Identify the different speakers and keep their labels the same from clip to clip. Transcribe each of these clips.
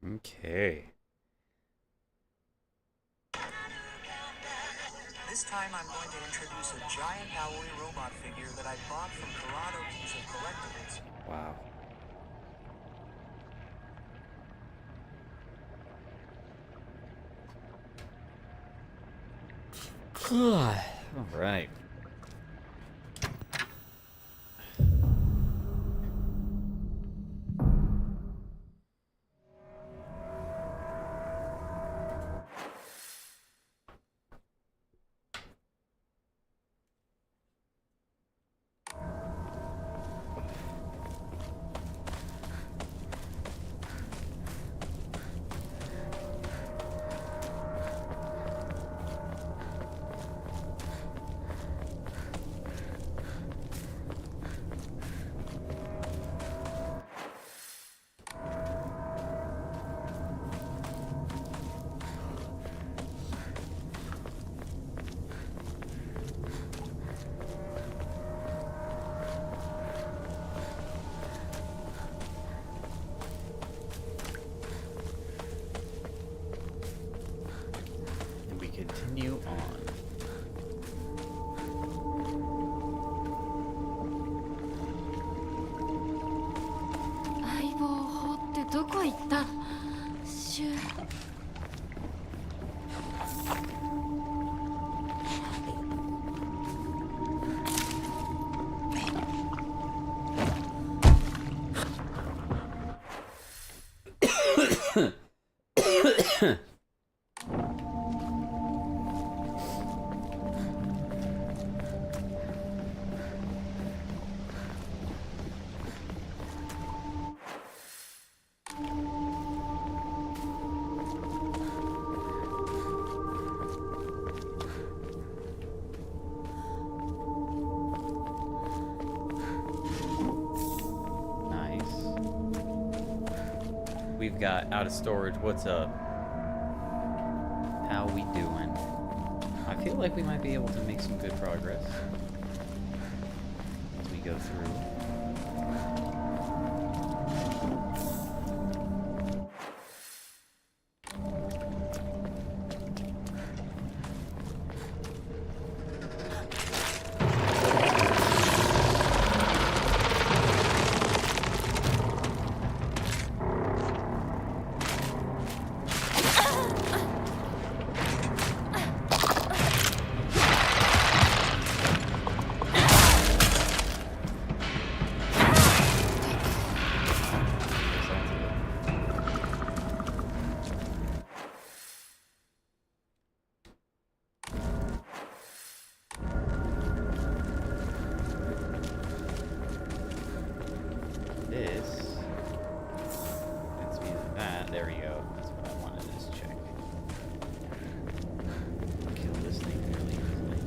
Speaker 1: Okay.
Speaker 2: This time I'm going to introduce a giant Aoi robot figure that I bought from Corrado Keys of Collectibles.
Speaker 1: Wow. All right. And we continue on.
Speaker 3: 相棒を放ってどこ行ったシュ。
Speaker 1: Nice. We've got out of storage. What's up? How we doing? I feel like we might be able to make some good progress as we go through. This gets me to that. There we go. That's what I wanted to check. Kill this thing fairly easily.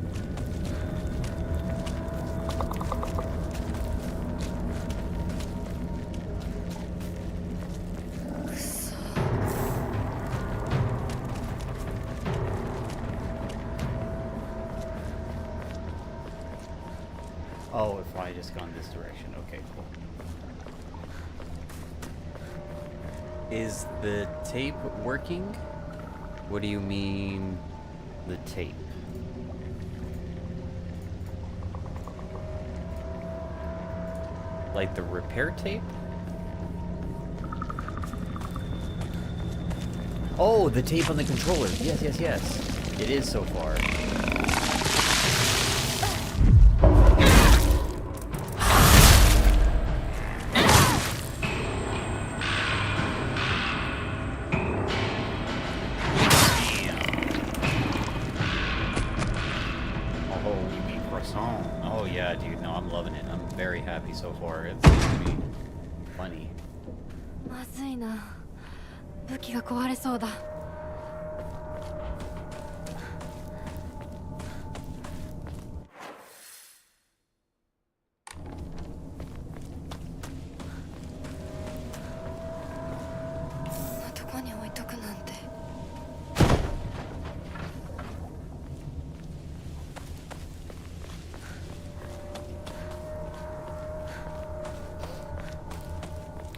Speaker 1: Oh, if I just gone this direction. Okay, cool. Is the tape working? What do you mean, the tape? Like the repair tape? Oh, the tape on the controller. Yes, yes, yes. It is so far. Oh yeah, dude, no, I'm loving it. I'm very happy so far. It's gonna be funny.
Speaker 3: まずいな。武器が壊れそうだ。こんなとこに置いとくなんて。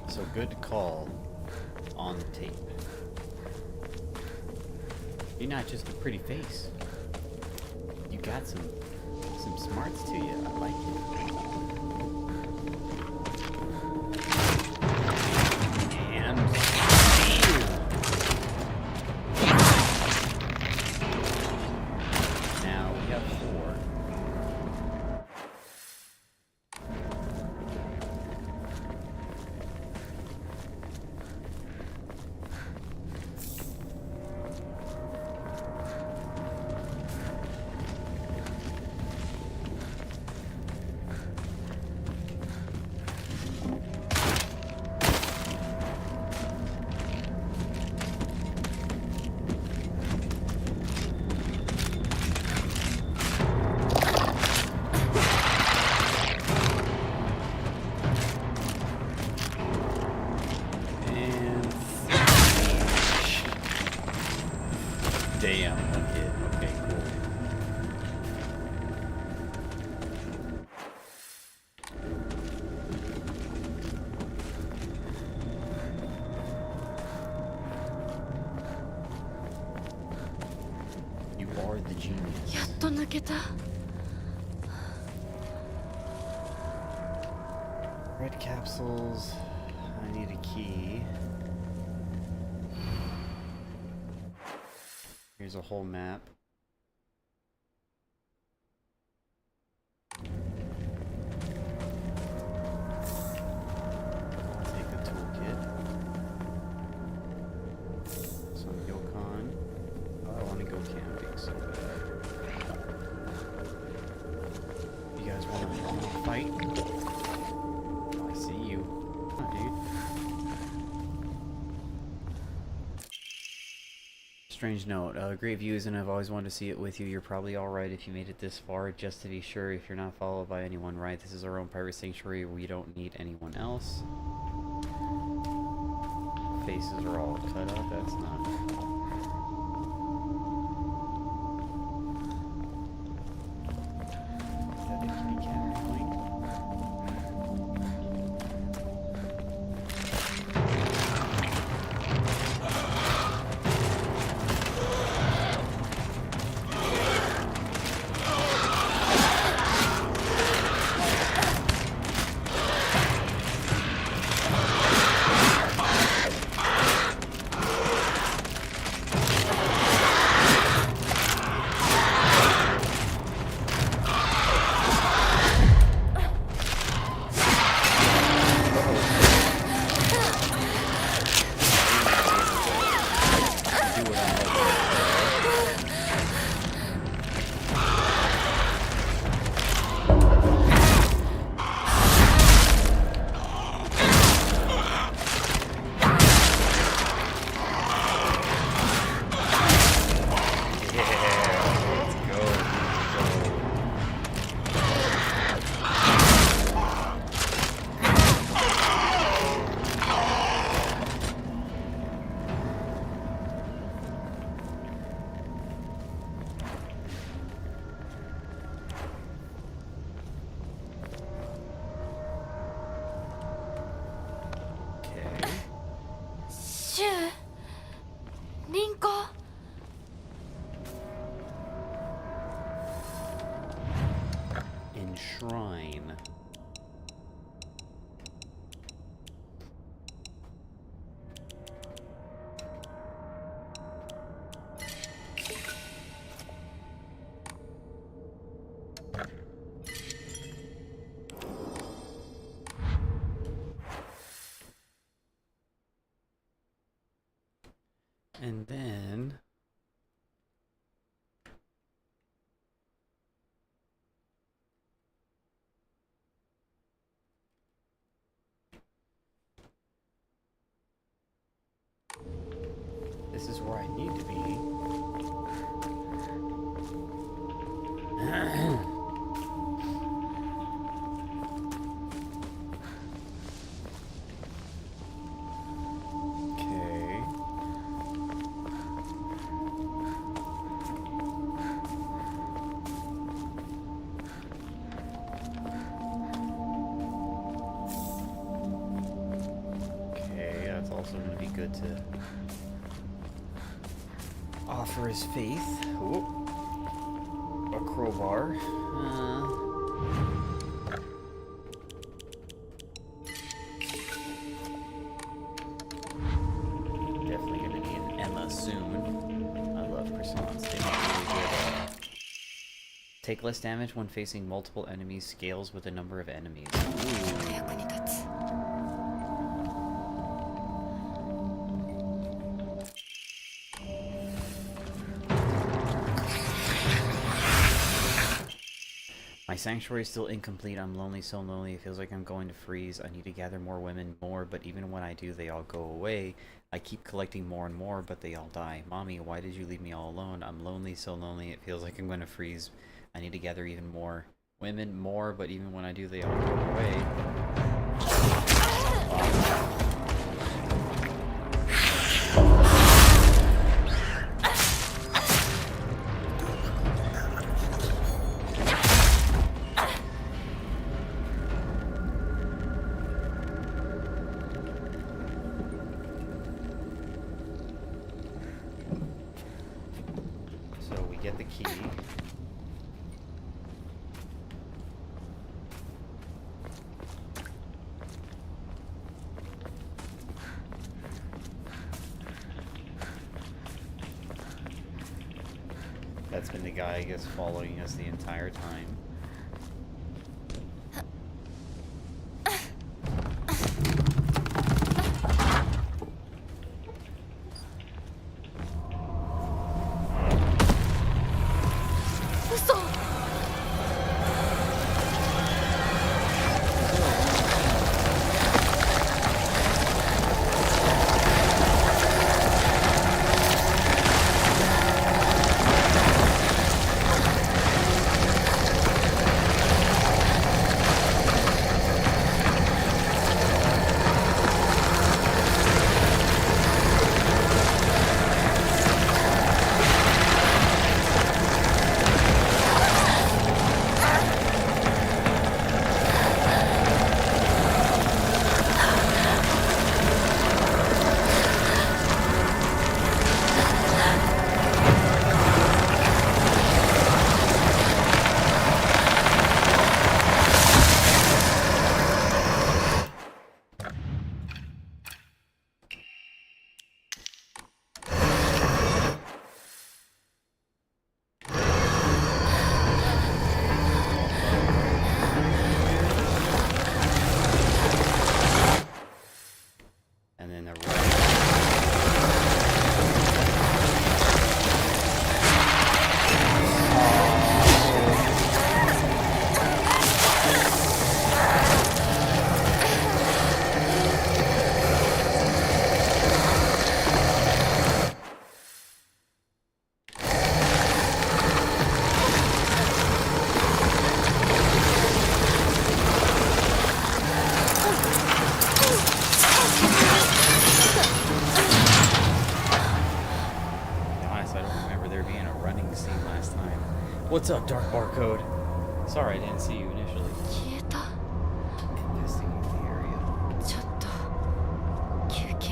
Speaker 1: So good call on tape. You're not just a pretty face. You got some smarts to you. I like it. And now we have 4. Damn, one hit. Okay, cool. You are the genius.
Speaker 3: やっと抜けた。
Speaker 1: Red capsules. I need a key. Here's a whole map. Take a toolkit. Some Yokon. Oh, I want to go camping so bad. You guys want to fight? Oh, I see you. Come on, dude. Strange note. Great views, and I've always wanted to see it with you. You're probably alright if you made it this far. Just to be sure, if you're not followed by anyone, right? This is our own private sanctuary. We don't need anyone else. Faces are all cut up. That's not... Is that the kitty cat going? Shrine. And then this is where I need to be. Okay. Okay, that's also going to be good. good to offer his faith. Ooh. A crowbar. Definitely gonna need an Emma soon. I love croissants. They make really good. Take less damage when facing multiple enemies. Scales with the number of enemies. Ooh.
Speaker 3: 役に立つ
Speaker 1: My sanctuary is still incomplete. I'm lonely, so lonely. It feels like I'm going to freeze. I need to gather more women, but even when I do, they all go away. I keep collecting more and more, but they all die. Mommy, why did you leave me all alone? I'm lonely, so lonely. It feels like I'm going to freeze. I need to gather even more women, but even when I do, they all go away. Wow. So we get the key. That's been the guy, I guess, following us the entire time. What's up, Dark Barcode? Sorry I didn't see you initially.
Speaker 3: 消えた
Speaker 1: Investigate the area.
Speaker 3: ちょっと休憩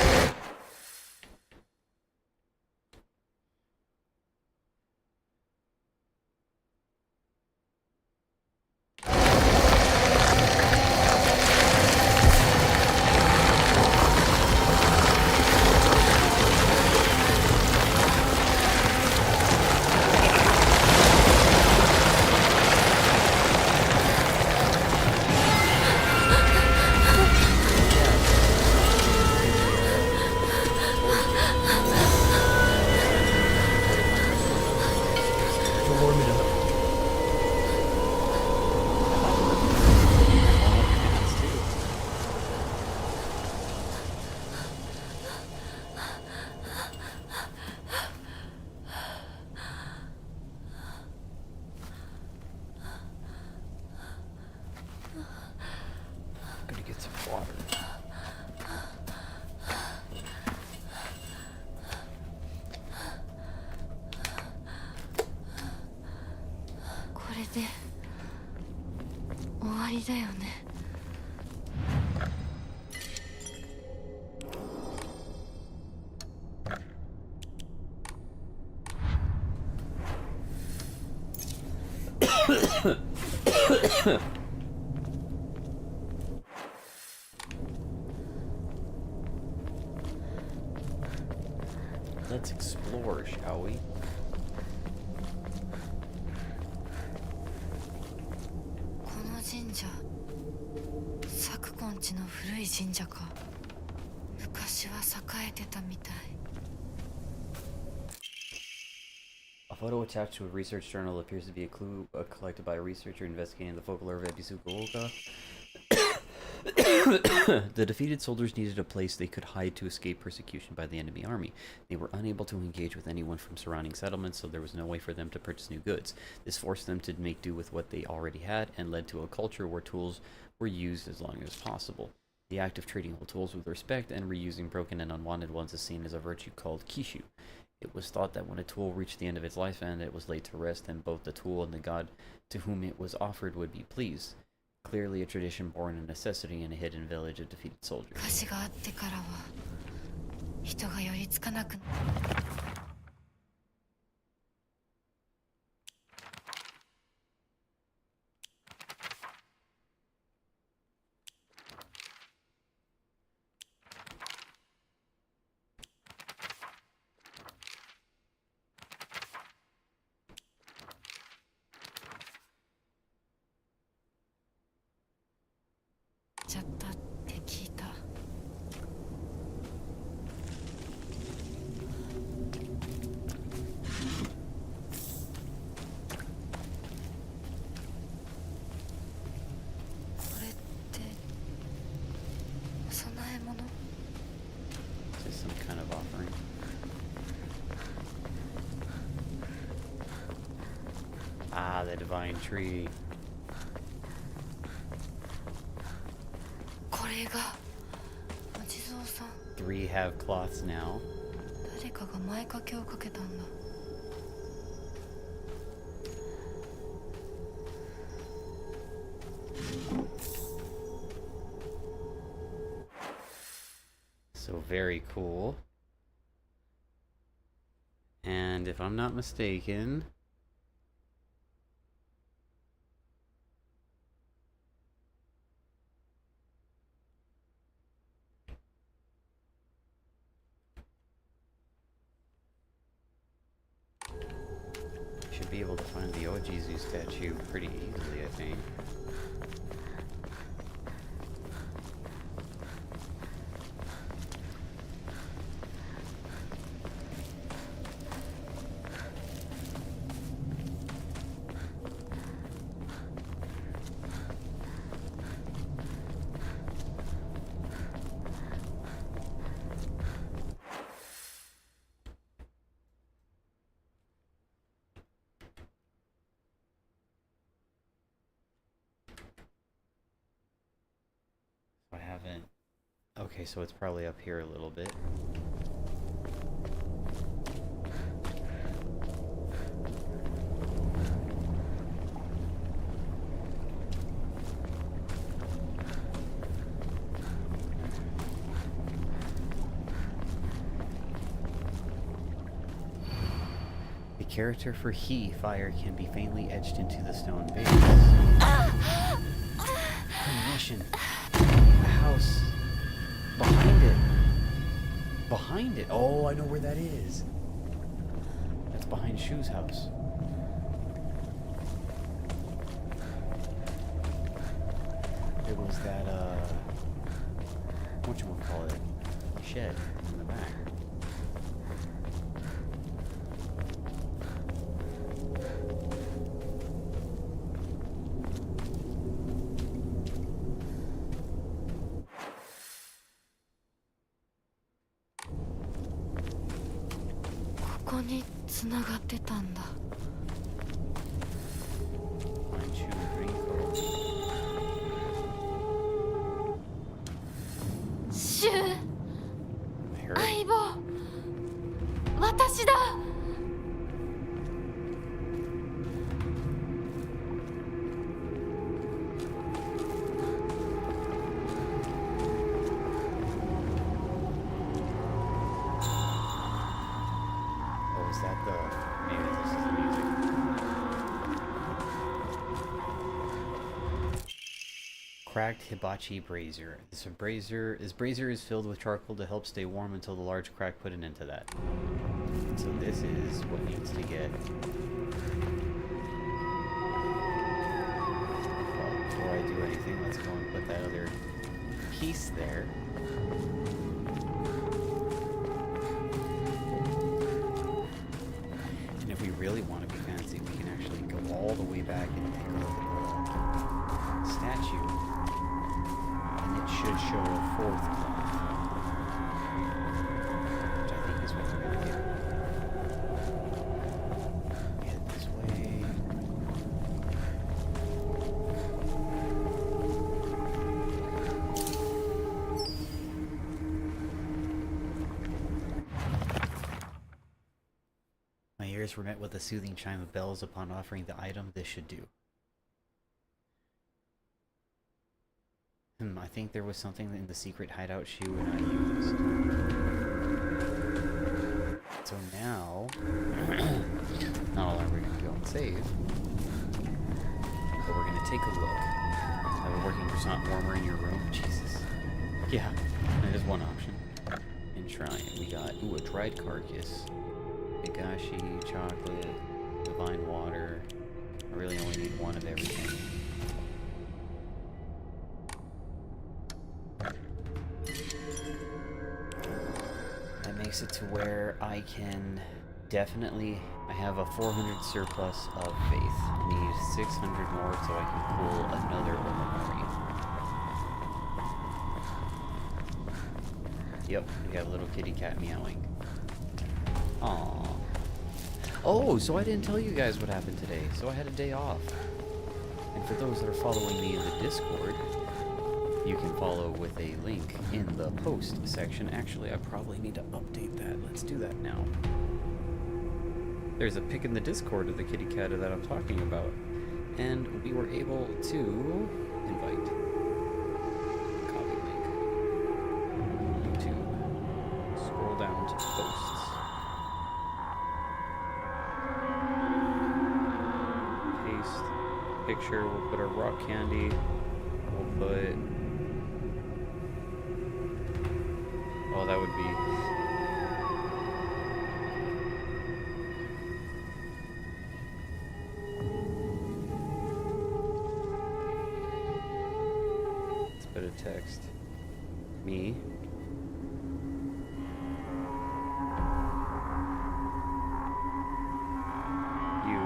Speaker 1: Alright,
Speaker 3: りだよね。
Speaker 1: Let's explore, shall we?
Speaker 3: この神社、昨今地の古い神社か。昔は栄えてたみたい。
Speaker 1: A photo attached to a research journal appears to be a clue collected by a researcher investigating the folklore of Ebisukuoka. The defeated soldiers needed a place they could hide to escape persecution by the enemy army. They were unable to engage with anyone from surrounding settlements, so there was no way for them to purchase new goods. This forced them to make do with what they already had and led to a culture where tools were used as long as possible. The act of treating all tools with respect and reusing broken and unwanted ones is seen as a virtue called kishu. It was thought that when a tool reached the end of its lifespan, it was laid to rest, and both the tool and the god to whom it was offered would be pleased. Clearly a tradition born of necessity in a hidden village of defeated soldiers.
Speaker 3: 火事があってからは人が寄りつかなく。ちゃったって聞いた。これって供え物？
Speaker 1: Is this some kind of offering? Ah, the divine tree.
Speaker 3: これがお地蔵さん。
Speaker 1: Three have cloths now.
Speaker 3: 誰かが前掛けをかけたんだ。
Speaker 1: So very cool. And if I'm not mistaken, should be able to find the Ojizu statue pretty easily, I think. I haven't. Okay, so it's probably up here a little bit. The character for he, fire, can be faintly etched into the stone base. Premonition. The house. Behind it. Behind it. Oh, I know where that is. That's behind Shu's house. It was that, whatchamacallit, shed in the back.
Speaker 3: ここに繋がってたんだ。
Speaker 1: Behind Shu's raincoat.
Speaker 3: シュウ、
Speaker 1: Her?
Speaker 3: 相棒、私だ。
Speaker 1: cracked hibachi brazier. This brazier is filled with charcoal to help stay warm until the large crack put an end to that. So this is what needs to get. Well, before I do anything, let's go and put that other piece there. And if we really want to be fancy, we can actually go all the way back and take a look at the statue, and it should show a fourth clock, which I think is what we're going to do. Head this way. My ears were met with a soothing chime of bells upon offering the item this should do. I think there was something in the secret hideout shoe and I used. So now, not only are we going to go and save, but we're going to take a look. I've been working for something warmer in your room. Jesus. Yeah, that is one option. Enshrine. We got, ooh, a dried carcass. Higashi, chocolate, divine water. I really only need one of everything. That makes it to where I can definitely, I have a 400 surplus of faith. I need 600 more so I can pull another Omori. Yep, we got a little kitty cat meowing. Aww. Oh, so I didn't tell you guys what happened today. So I had a day off. And for those that are following me in the Discord, you can follow with a link in the post section. Actually, I probably need to update that. Let's do that now. There's a pic in the Discord of the kitty cat that I'm talking about. And we were able to invite. Copy link. YouTube. Scroll down to posts. Paste picture. We'll put our rock candy. We'll put... Oh, that would be... Let's put a text. Me. You.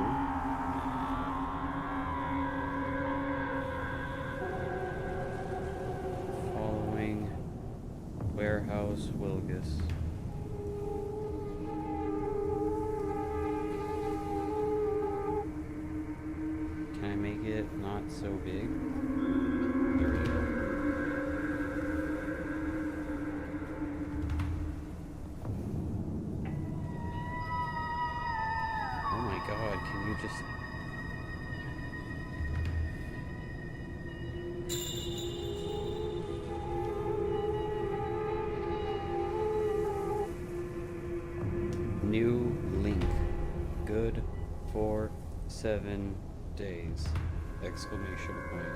Speaker 1: Following Warehouse Wilgus. Can I make it not so big? There we go. Oh my god, can you just... New link. Good for 7 days. Exclamation point.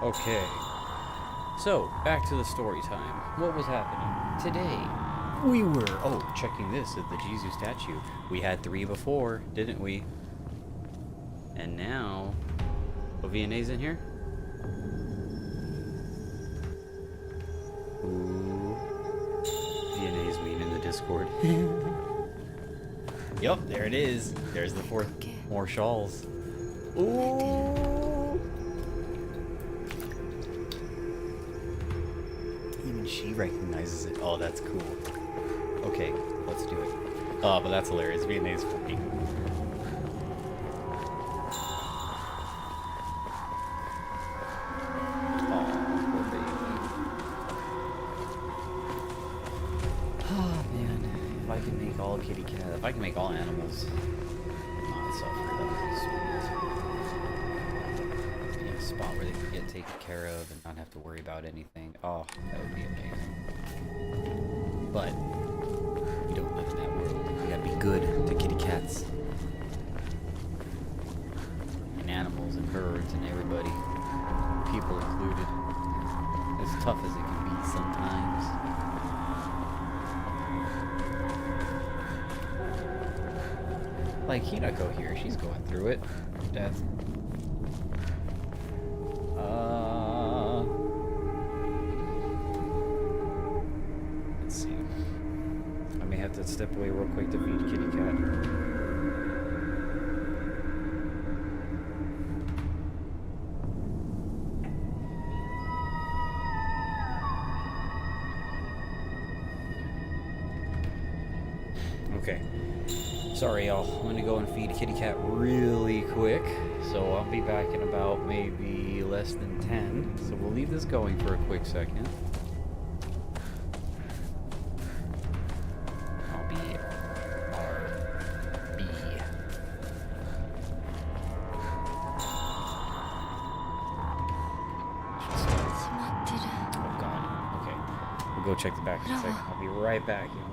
Speaker 1: Okay. So, back to the story time. What was happening? Today, we were, checking this at the Jesus statue. We had 3 before, didn't we? And now... Oh, Viennese in here? Ooh. Viennese meme in the Discord. Yup, there it is. There's the 4th. More shawls. Ooh. Even she recognizes it. Oh, that's cool. Okay, let's do it. Oh, but that's hilarious. Viennese for me. All kitty cat. If I can make all animals not suffer, that would be sweet. In a spot where they can get taken care of and not have to worry about anything. Oh, that would be amazing. But we don't live in that world. We gotta be good to kitty cats. animals and birds and everybody, people included. As tough as it can be sometimes. Like Hinako here, she's going through it. Death. Let's see. I may have to step away real quick to feed Kitty Cat. Okay. Sorry, y'all. I'm gonna go and feed Kitty Cat really quick. So I'll be back in about maybe less than 10. So we'll leave this going for a quick second. I'll be RB. Oh god. Okay. We'll go check the back in a second. I'll be right back, y'all.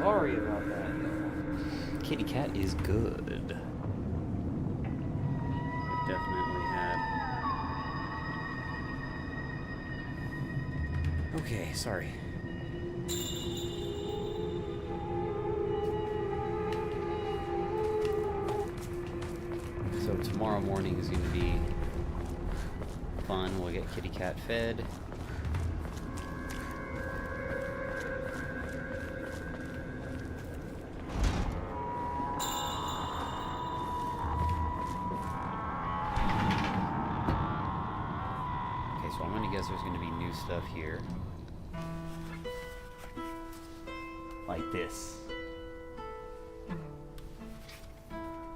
Speaker 1: sorry about that. Kitty cat is good. It definitely had. Okay, sorry. So tomorrow morning is going to be fun. We'll get kitty cat fed. Okay, so I'm going to guess there's going to be new stuff here. Like this.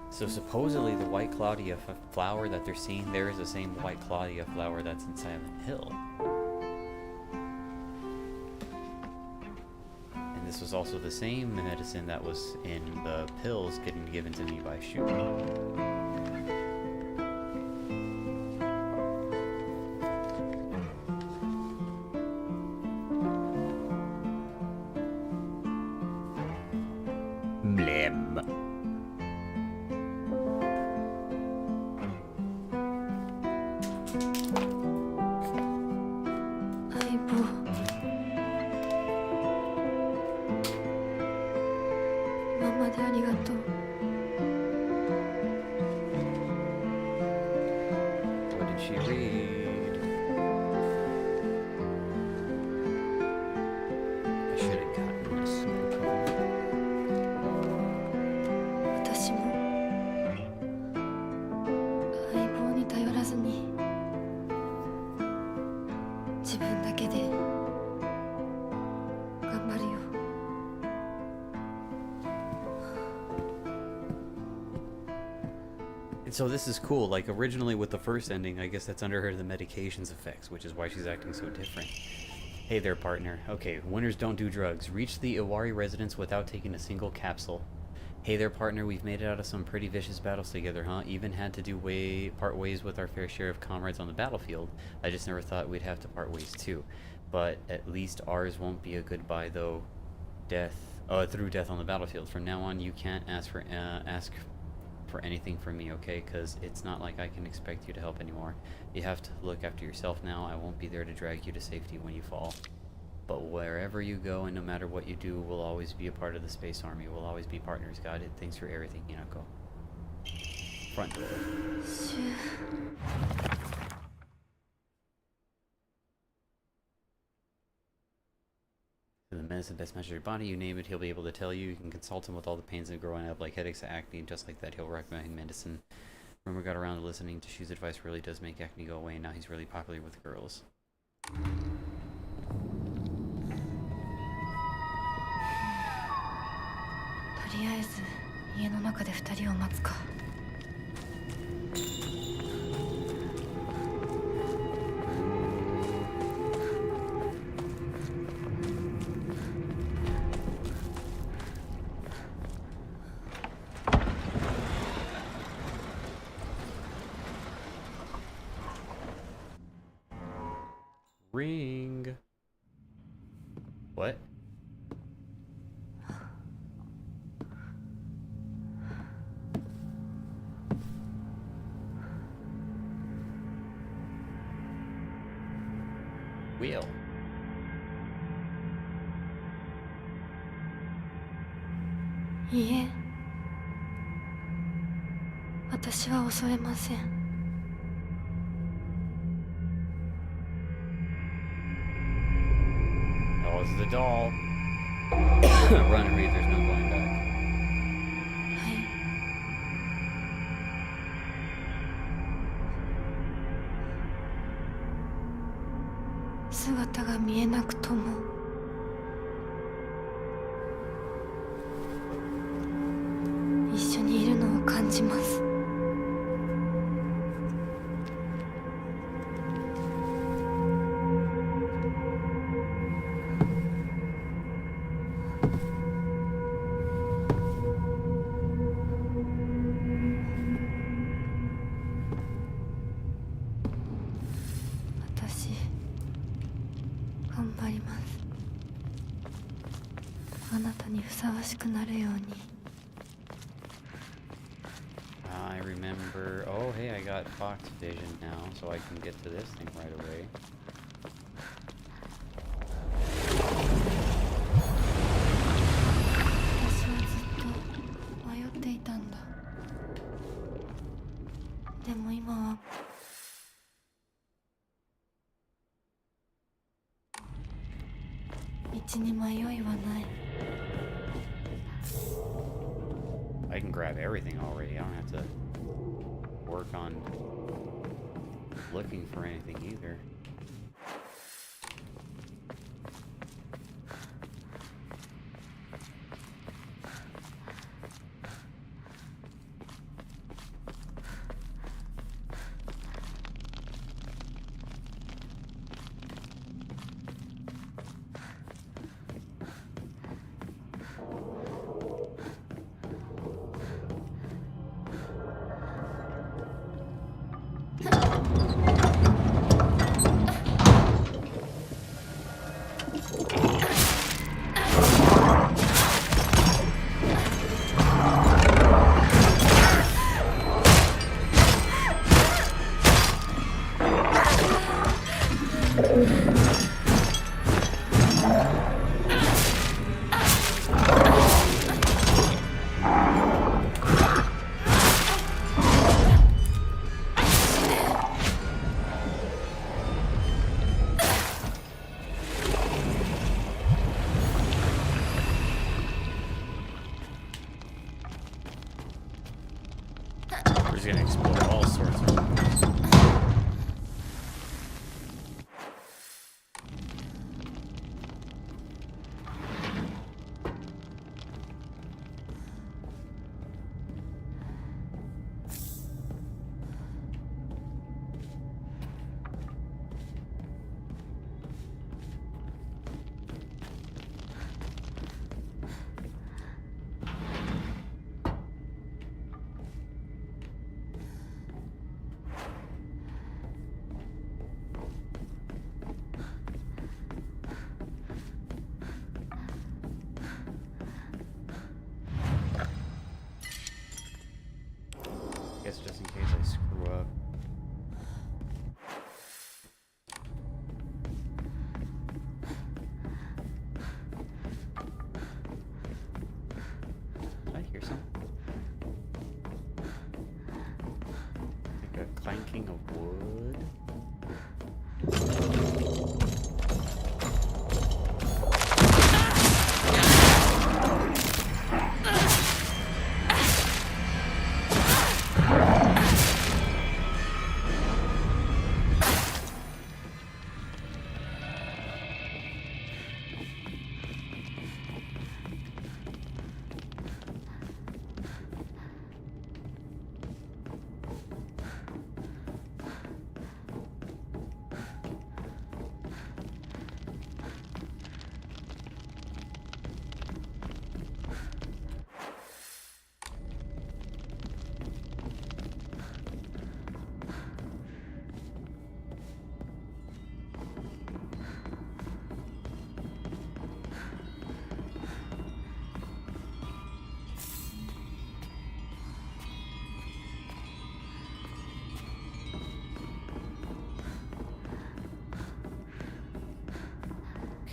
Speaker 1: So supposedly the white Claudia flower that they're seeing there is the same white Claudia flower that's in Silent Hill. And this was also the same medicine that was in the pills getting given to me by Shu. Blem. What did she read? I should have gotten this smoke on.
Speaker 3: 私も相棒に頼らずに自分だけで頑張るよ。
Speaker 1: And so this is cool. Like originally with the first ending, I guess that's under her the medications effects, which is why she's acting so different. Hey there, partner. Okay, winners don't do drugs. Reach the Iwari residence without taking a single capsule. Hey there, partner. We've made it out of some pretty vicious battles together, huh? Even had to do part ways with our fair share of comrades on the battlefield. I just never thought we'd have to part ways too. But at least ours won't be a goodbye, though. Through death on the battlefield. From now on, you can't ask for anything from me, okay? Because it's not like I can expect you to help anymore. You have to look after yourself now. I won't be there to drag you to safety when you fall. But wherever you go and no matter what you do, we'll always be a part of the Space Army. We'll always be partners. Got it? Thanks for everything, Hinako. Front door.
Speaker 3: シュ
Speaker 1: The medicine best matches your body, you name it, he'll be able to tell you. You can consult him with all the pains of growing up, like headaches, acne, just like that. He'll recommend medicine. Rumor got around to listening to Shu's advice really does make acne go away, and now he's really popular with girls.
Speaker 3: とりあえず家の中で2人を待つか。
Speaker 1: Ring. What? Wheel.
Speaker 3: いいえ、私は恐れません。
Speaker 1: Oh, it's the doll. Run, Reed, there's no going back.
Speaker 3: はい。姿が見えなくとも一緒にいるのを感じます。 頑張ります。あなたにふさわしくなるように。
Speaker 1: I remember. Oh, hey, I got Fox Vision now, so I can get to this thing right away.
Speaker 3: 私はずっと迷っていたんだ。でも今は道に迷いはない。
Speaker 1: I can grab everything already. I don't have to work on looking for anything either. We're just gonna explore all sorts of rooms. Guess just in case I screw up. Did I hear something? Like a clanking of wood?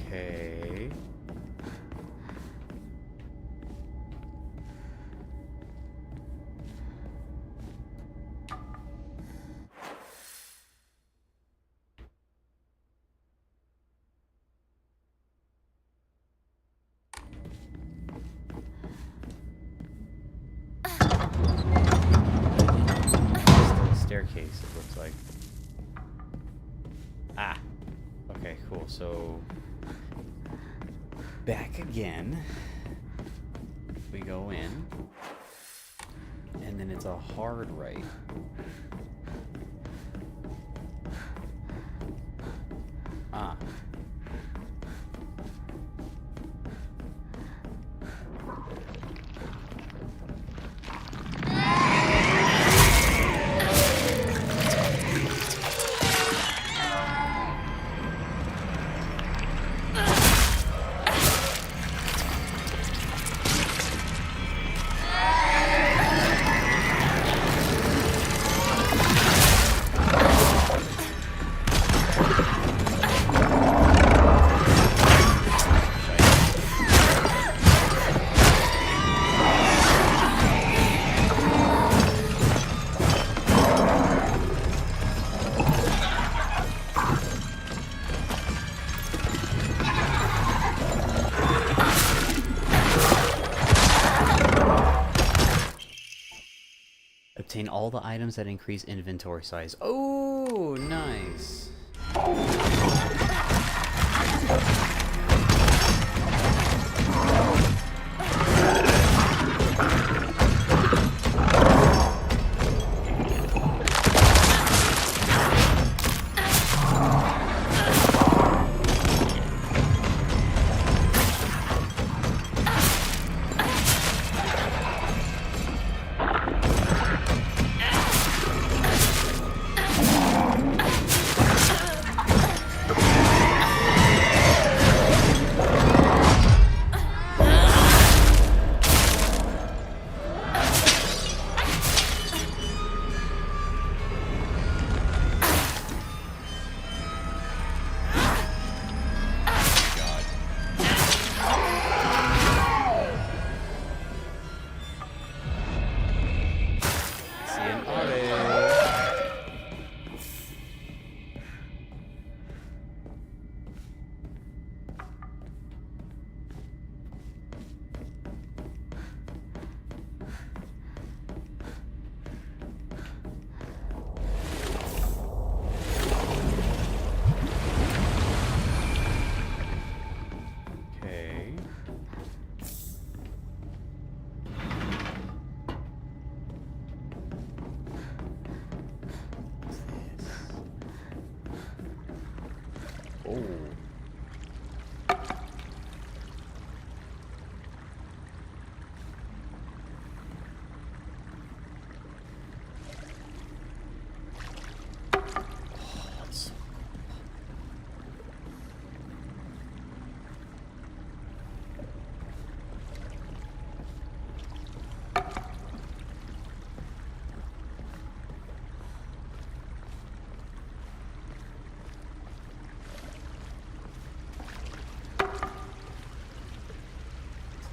Speaker 1: Okay. Staircase, it looks like. Ah. Okay, cool. So back again. We go in, and then it's a hard right. Ah. Obtain all the items that increase inventory size. Oh, nice. Oh.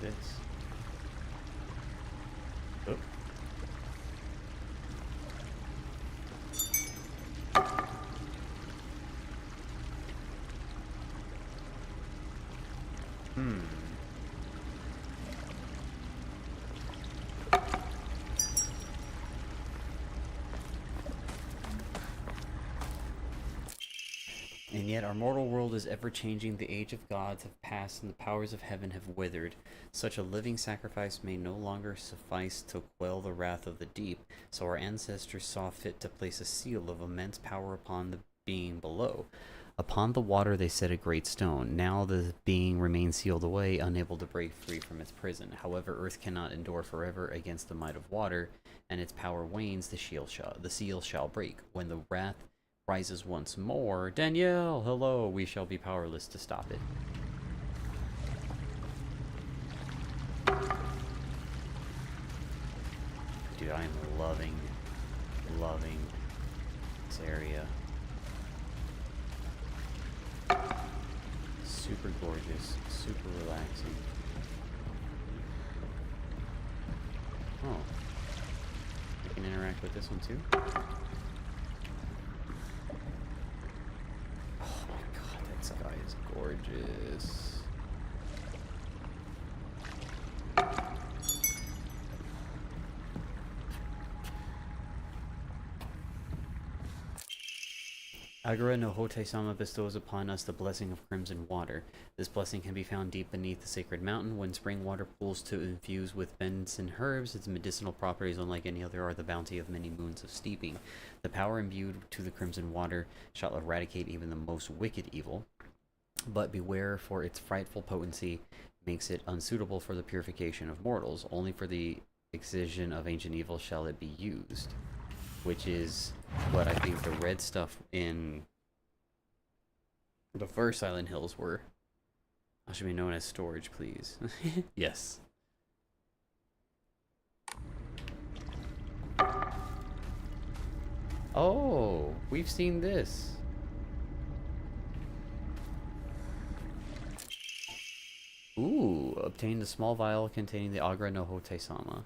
Speaker 1: This. Oh. And yet our mortal world is ever changing, the age of gods have passed, and the powers of heaven have withered. Such a living sacrifice may no longer suffice to quell the wrath of the deep, so our ancestors saw fit to place a seal of immense power upon the being below. Upon the water they set a great stone. Now the being remains sealed away, unable to break free from its prison. However, earth cannot endure forever against the might of water, and its power wanes, the seal shall break. When the wrath rises once more, Danielle, hello, we shall be powerless to stop it. Dude, I am loving this area. Super gorgeous, super relaxing. Oh, we can interact with this one too? Oh my god, that sky is gorgeous. Agura no Hote-sama bestows upon us the blessing of crimson water. This blessing can be found deep beneath the sacred mountain. When spring water pools to infuse with benson herbs, its medicinal properties, unlike any other, are the bounty of many moons of steeping. The power imbued to the crimson water shall eradicate even the most wicked evil. But beware, for its frightful potency makes it unsuitable for the purification of mortals. Only for the excision of ancient evil shall it be used. Which is what I think the red stuff in the first Silent Hills were. I should be known as storage, please. Yes. Oh, we've seen this. Ooh, obtained a small vial containing the Agura no Hote-sama.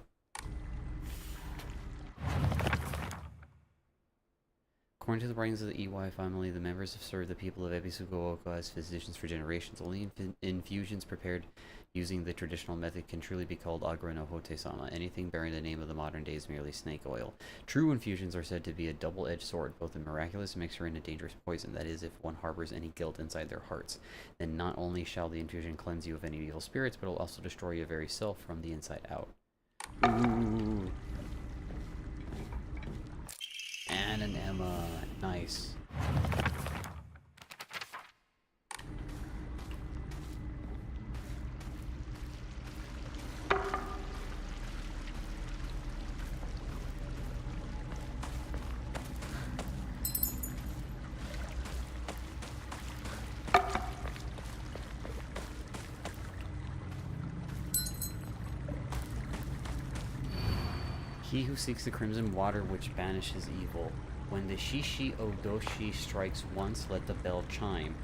Speaker 1: According to the writings of the Iwai family, the members have served the people of Ebisugaoka as physicians for generations. Only infusions prepared using the traditional method can truly be called Agro no Hote-sama. Anything bearing the name of the modern day is merely snake oil. True infusions are said to be a double-edged sword, both a miraculous mixture and a dangerous poison. That is, if one harbors any guilt inside their hearts. Then not only shall the infusion cleanse you of any evil spirits, but it will also destroy your very self from the inside out. Ooh. And an Emma. Nice. He who seeks the crimson water which banishes evil. When the Shishi Odoshi strikes once, let the bell chime.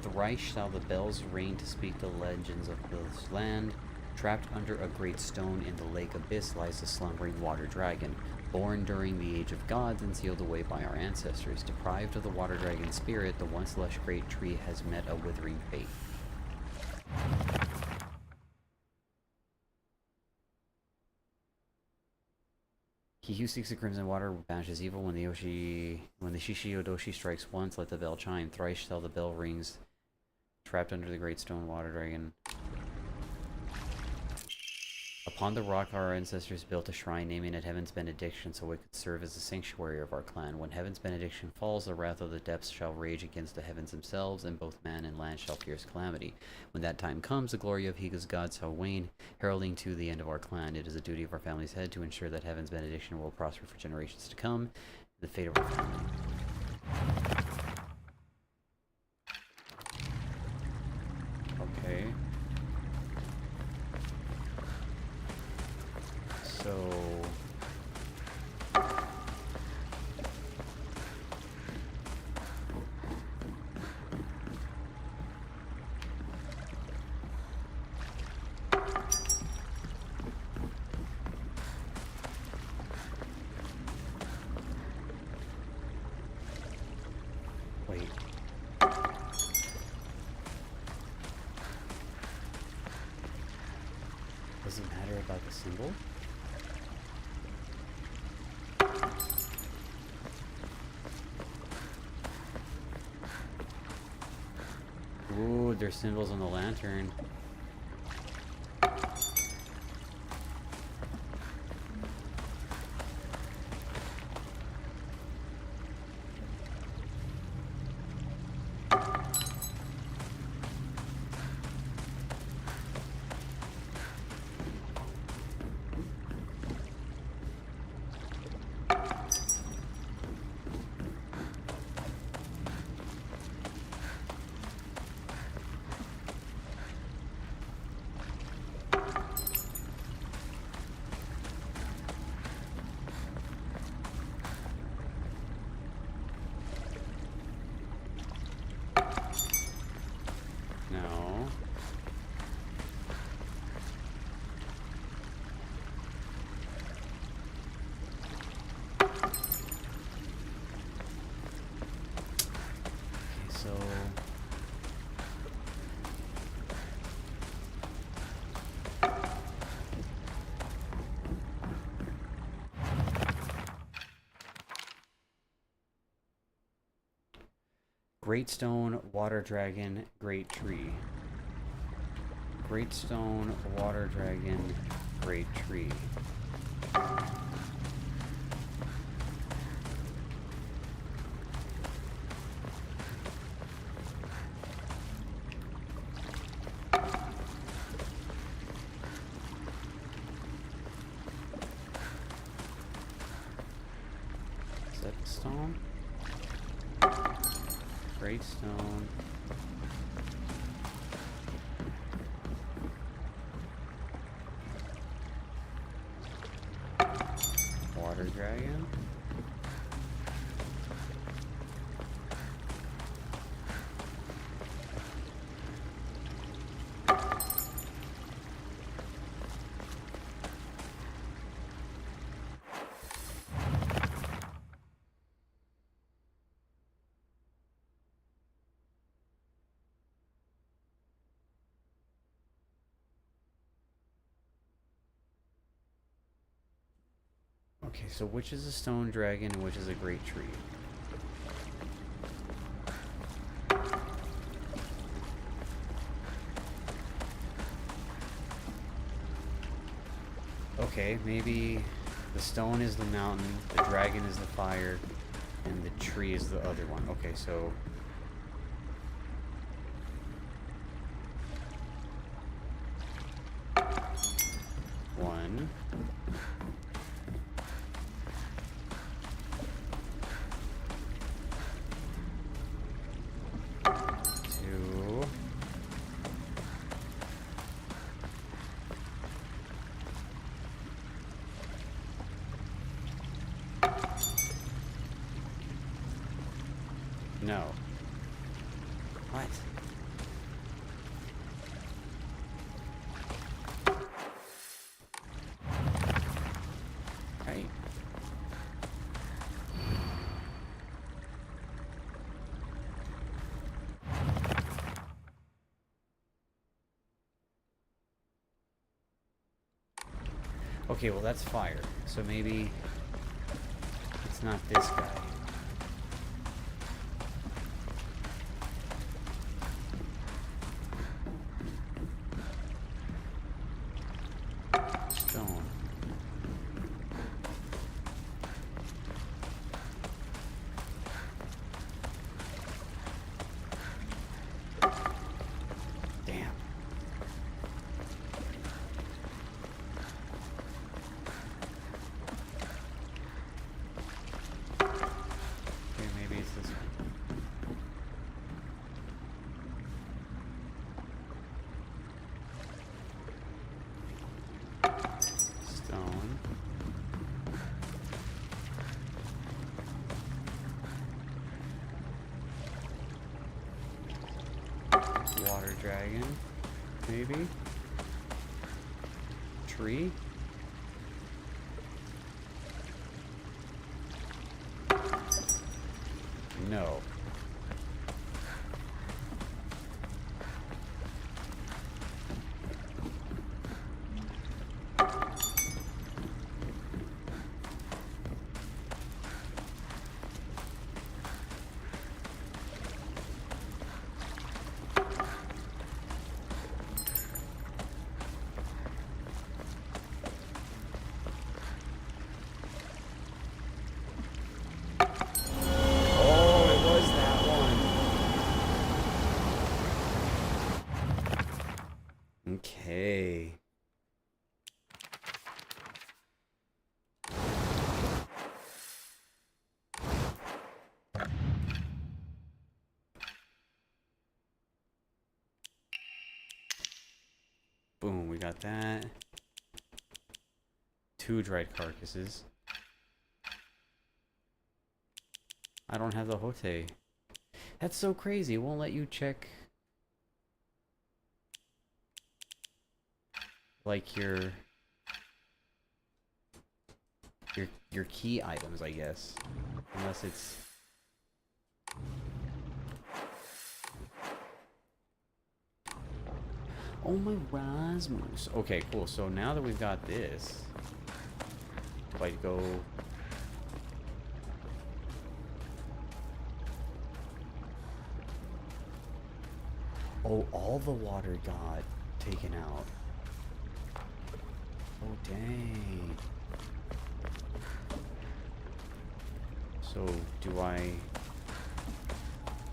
Speaker 1: Thrice shall the bells ring to speak the legends of this land. Trapped under a great stone in the lake abyss lies the slumbering water dragon. Born during the age of gods and sealed away by our ancestors. Deprived of the water dragon spirit, the once lush great tree has met a withering fate. He who seeks the crimson water banishes evil. When the Shishi Odoshi strikes once, let the bell chime. Thrice shall the bell rings. Trapped under the great stone water dragon. Upon the rock our ancestors built a shrine, naming it Heaven's Benediction, so it could serve as the sanctuary of our clan. When Heaven's Benediction falls, the wrath of the depths shall rage against the heavens themselves, and both man and land shall fierce calamity. When that time comes, the glory of Higa's god shall wane, heralding to the end of our clan. It is a duty of our family's head to ensure that Heaven's Benediction will prosper for generations to come, the fate of our family. Okay. So... Wait. Does it matter about the symbol? Ooh, there's symbols on the lantern. No. Okay, so... Great stone, water dragon, great tree. Great stone, water dragon, great tree. Is that the stone? Great stone. Water dragon. Okay, so which is a stone dragon and which is a great tree? Okay, maybe the stone is the mountain, the dragon is the fire, and the tree is the other one. Okay, so... one. Two. No. What? Right. Okay, well that's fire. So maybe it's not this guy. Stone. Damn. Okay, maybe it's this one. Stone. Water dragon. Maybe. Tree. No. Oh, it was that one. Okay. Boom, we got that. 2 dried carcasses. I don't have the Hote. That's so crazy. It won't let you check like your key items, I guess. Unless it's oh my Rasmus. Okay, cool. So now that we've got this, do I go oh, all the water got taken out. Oh, dang. So, do I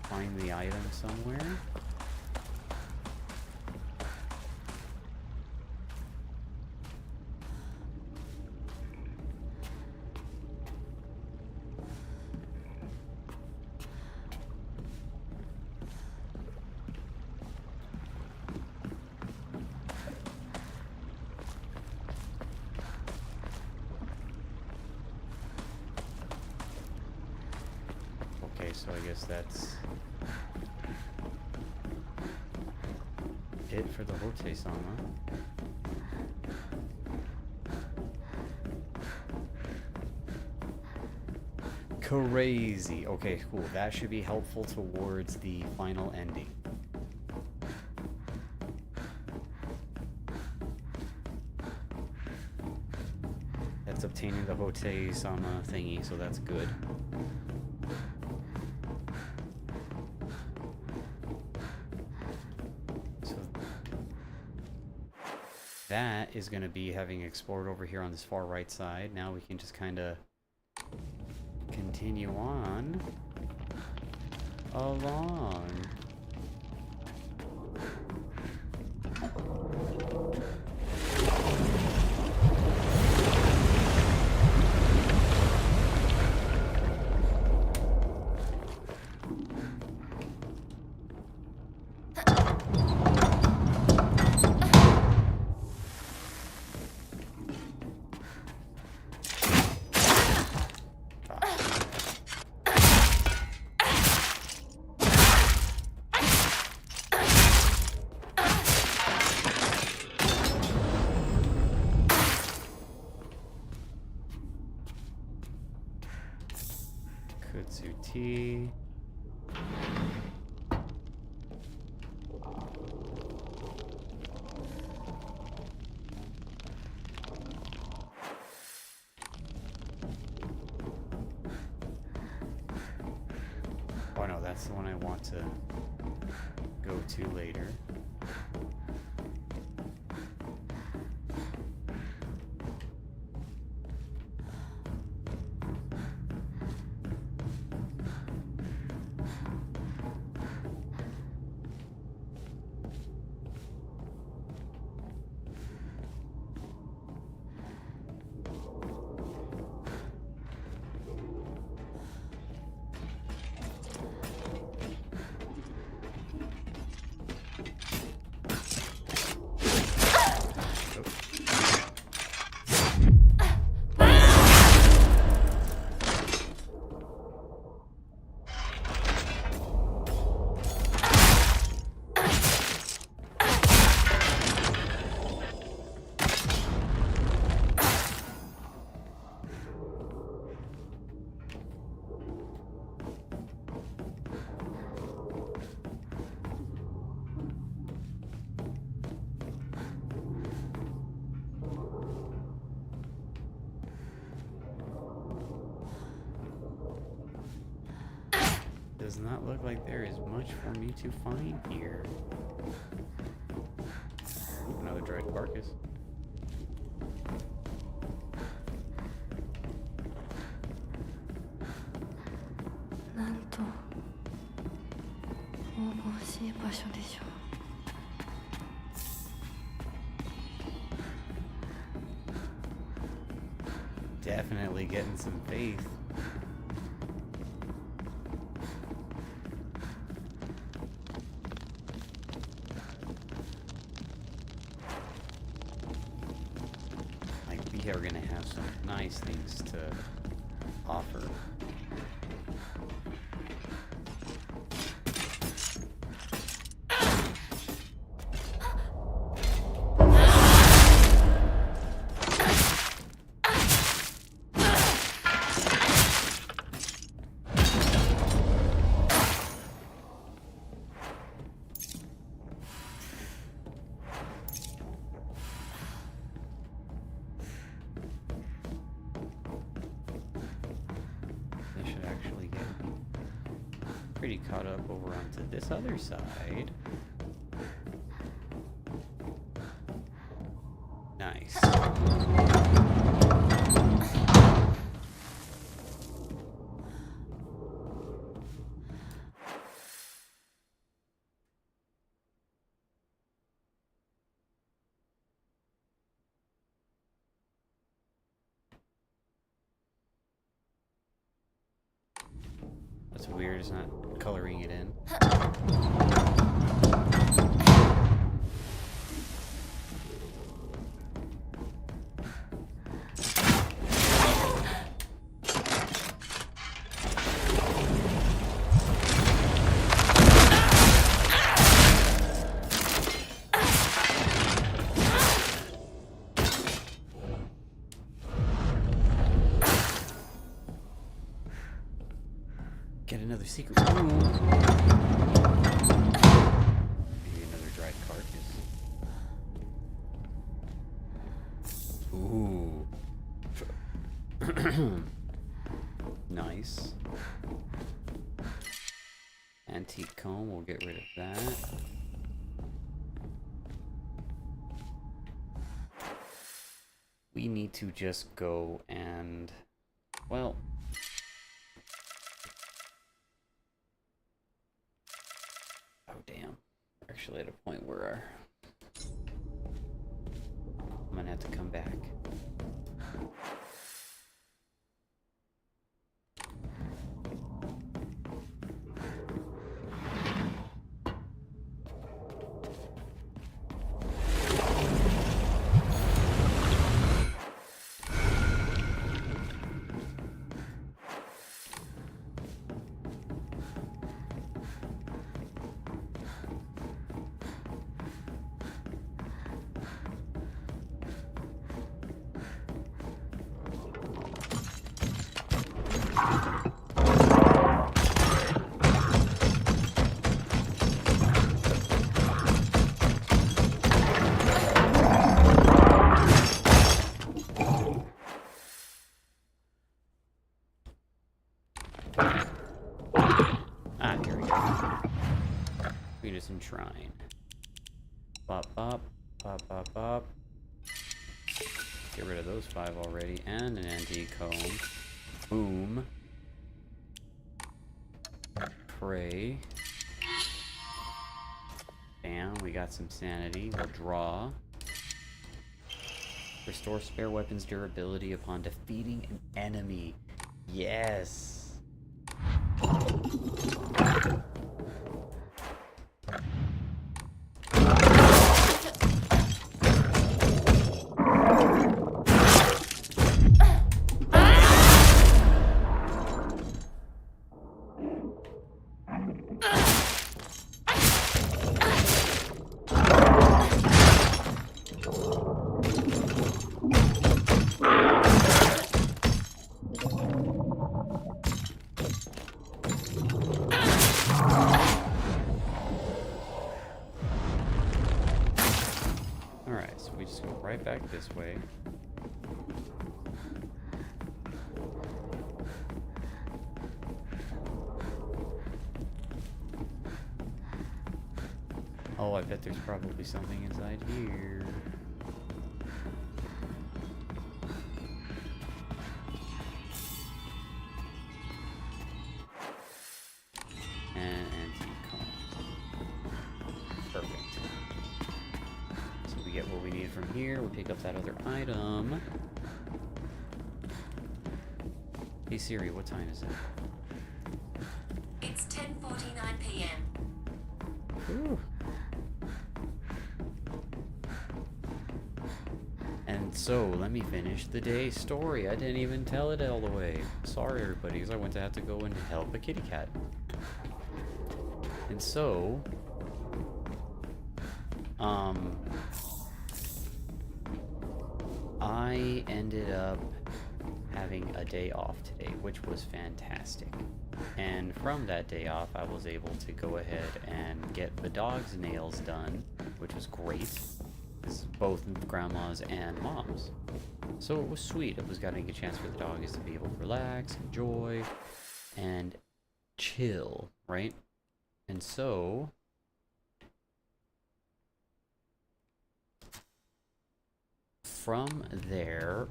Speaker 1: find the item somewhere? Okay, so I guess that's it for the Hote-sama. Crazy. Okay, cool. That should be helpful towards the final ending. That's That's obtaining the Hote-sama thingy, so that's good. So that is going to be having explored over here on this far right side. Now we can just kind of continue on along. Tea. Oh no, that's the one I want to go to later. Does not look like there is much for me to find here. Another dried carcass. Definitely getting some faith. We're gonna have some nice things to offer. Pretty caught up over onto this other side. Nice. That's weird, it's not coloring it in. Get another secret room. Maybe another dried carcass. Ooh. Nice. Antique comb, we'll get rid of that. We need to just go and, well, oh damn, we're actually at a point where I'm gonna have to come back. Shrine. Bop, bop, bop, bop, bop. Get rid of those 5 already, and an antique comb. Boom. Pray. Bam, we got some sanity. We'll draw. Restore spare weapons durability upon defeating an enemy. Yes! Back this way. Oh, I bet there's probably something inside here. And antique comb. Perfect. We get what we need from here. We pick up that other item. Hey Siri, what time is it?
Speaker 3: It's 10:49 p.m.
Speaker 1: Ooh. And so, let me finish the day's story. I didn't even tell it all the way. Sorry everybody, because I went to have to go and help a kitty cat. And so, I ended up having a day off today, which was fantastic. And from that day off, I was able to go ahead and get the dog's nails done, which was great. This is both grandma's and mom's. So it was sweet. It was getting a chance for the doggies to be able to relax, enjoy, and chill, right? And so from there,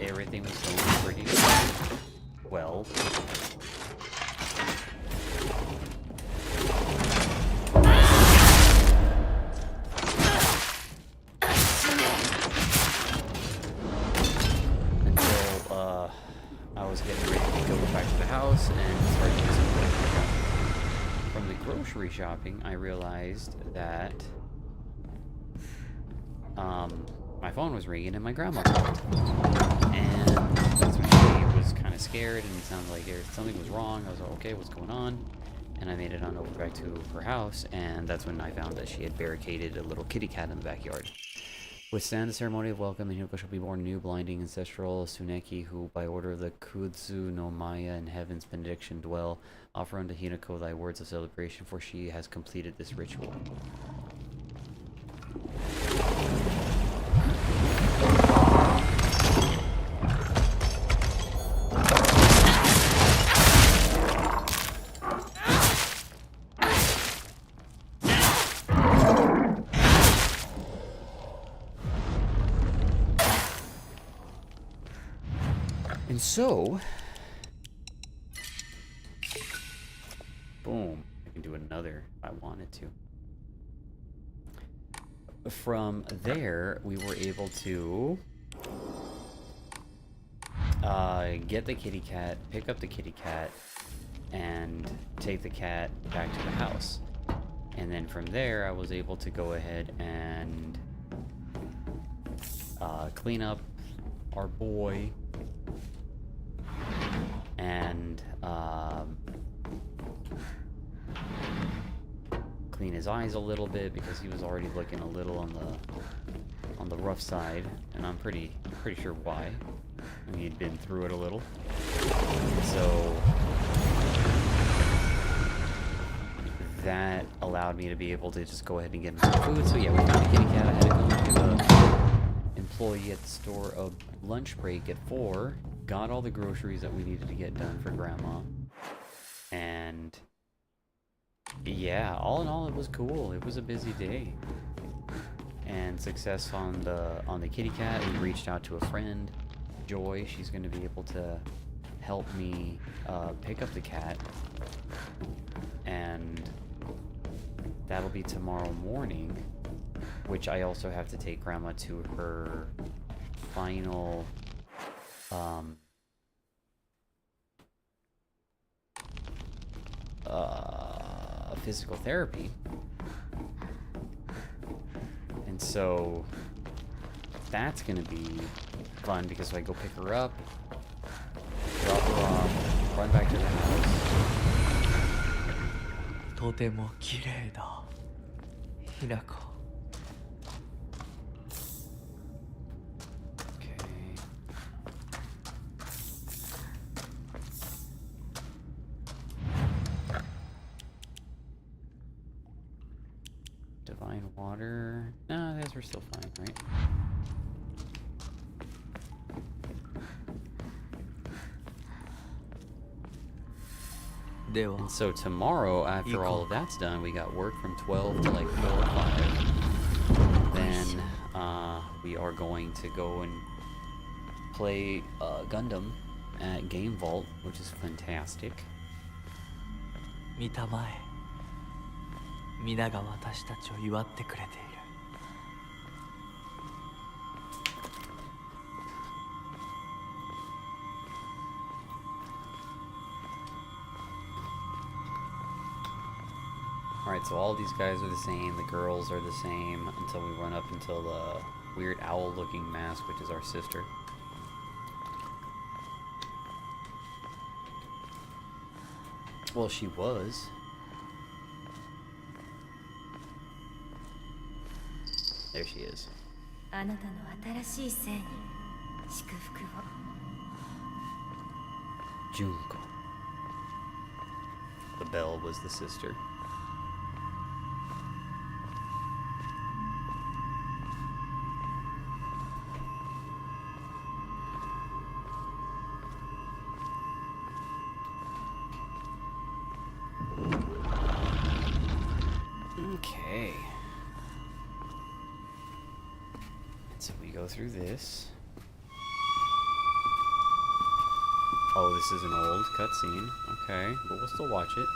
Speaker 1: everything was going pretty well. Until I was getting ready to go back to the house and start doing some grocery shopping. From the grocery shopping, I realized that my phone was ringing and my grandma called. And that's when she was kind of scared and it sounded like something was wrong. I was like, okay, what's going on? And I made it on over back to her house, and that's when I found that she had barricaded a little kitty cat in the backyard. Withstand the ceremony of welcome, and Hinoko shall be born new, blinding, ancestral Tsuneki, who by order of the Kudzu no Maya in heaven's benediction dwell. Offer unto Hinoko thy words of celebration, for she has completed this ritual. So, boom, I can do another if I wanted to. From there, we were able to get the kitty cat, pick up the kitty cat, and take the cat back to the house. And then from there, I was able to go ahead and clean up our boy and clean his eyes a little bit because he was already looking a little on the rough side, and I'm pretty sure why. I mean, he'd been through it a little. So that allowed me to be able to just go ahead and get him some food. So yeah, we found a kitty cat. I had to go and give a employee at the store a lunch break at 4. Got all the groceries that we needed to get done for Grandma. And yeah, all in all, it was cool. It was a busy day. And success on the kitty cat. We reached out to a friend, Joy. She's going to be able to help me pick up the cat. And that'll be tomorrow morning, which I also have to take Grandma to her final physical therapy. And so that's gonna be fun because I go pick her up, drop her off, run back to the house.
Speaker 4: とても綺麗だ、ひなこ。
Speaker 1: Okay. Divine water. No, those were still fine, right? And so tomorrow, after all of that's done, we got work from 12 to like 4 or 5. Then we are going to go and play Gundam at Game Vault, which is fantastic.
Speaker 4: 見たまえ、皆が私たちを祝ってくれている。
Speaker 1: Alright, so all these guys are the same, the girls are the same, until we run up until the weird owl-looking mask, which is our sister. Well, she was. There she is.
Speaker 3: あなたの新しい生に祝福を。
Speaker 1: Junko. The bell was the sister. Okay. So we go through this. Oh, this is an old cutscene. Okay, but we'll still watch it.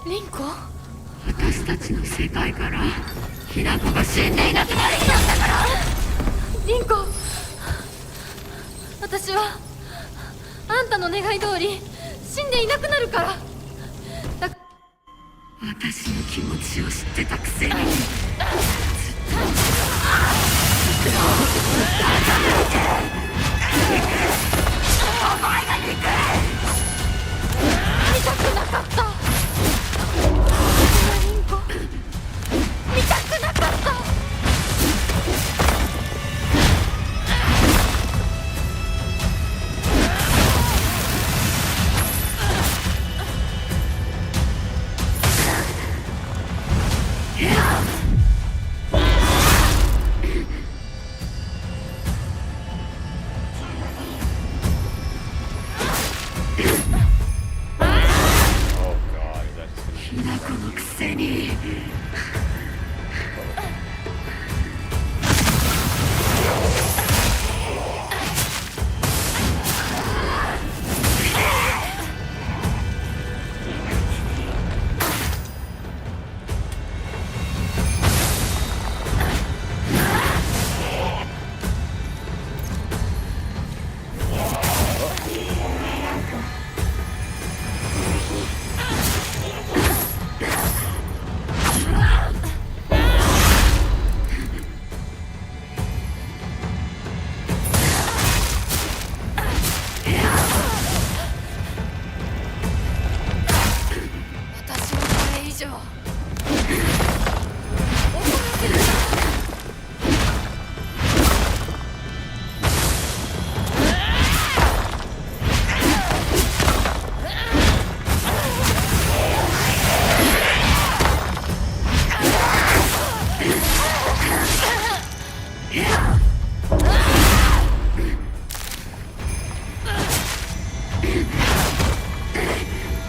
Speaker 3: リンコ、
Speaker 5: 私たちの世界からひな子が死んでいなくなる日なんだから。
Speaker 3: リンコ、私はあんたの願い通り死んでいなくなるから。
Speaker 5: 私の気持ちを知ってたくせに。
Speaker 3: 見たくなかった。リンコ、見たくなかった。
Speaker 1: Oh god, is that just gonna
Speaker 5: ひな子のくせに。
Speaker 3: 私はこれ以上怒らせるな。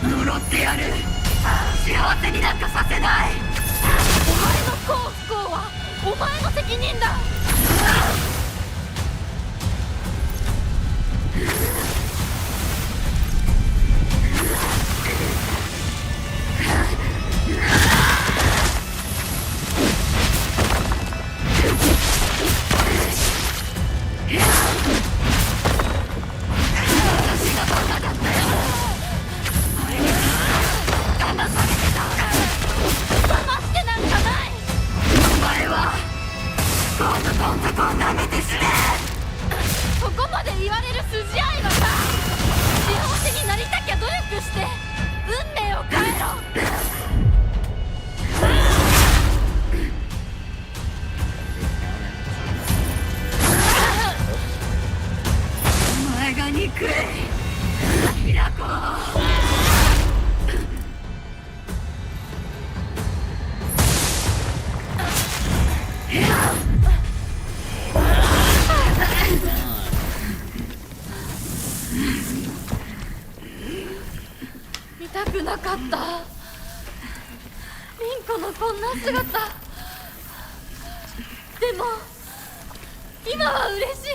Speaker 5: 呪ってやる。幸せになんかさせない。
Speaker 3: お前の幸不幸はお前の責任だ。騙してなんかない。
Speaker 5: お前はこんなとこ舐めて死ね。
Speaker 3: そこまで言われる筋合いはさ、幸せになりたきゃ努力して運命を変えろ。
Speaker 5: お前が憎い。ひな子。
Speaker 3: 見たくなかった。リンコのこんな姿。でも今は嬉しい。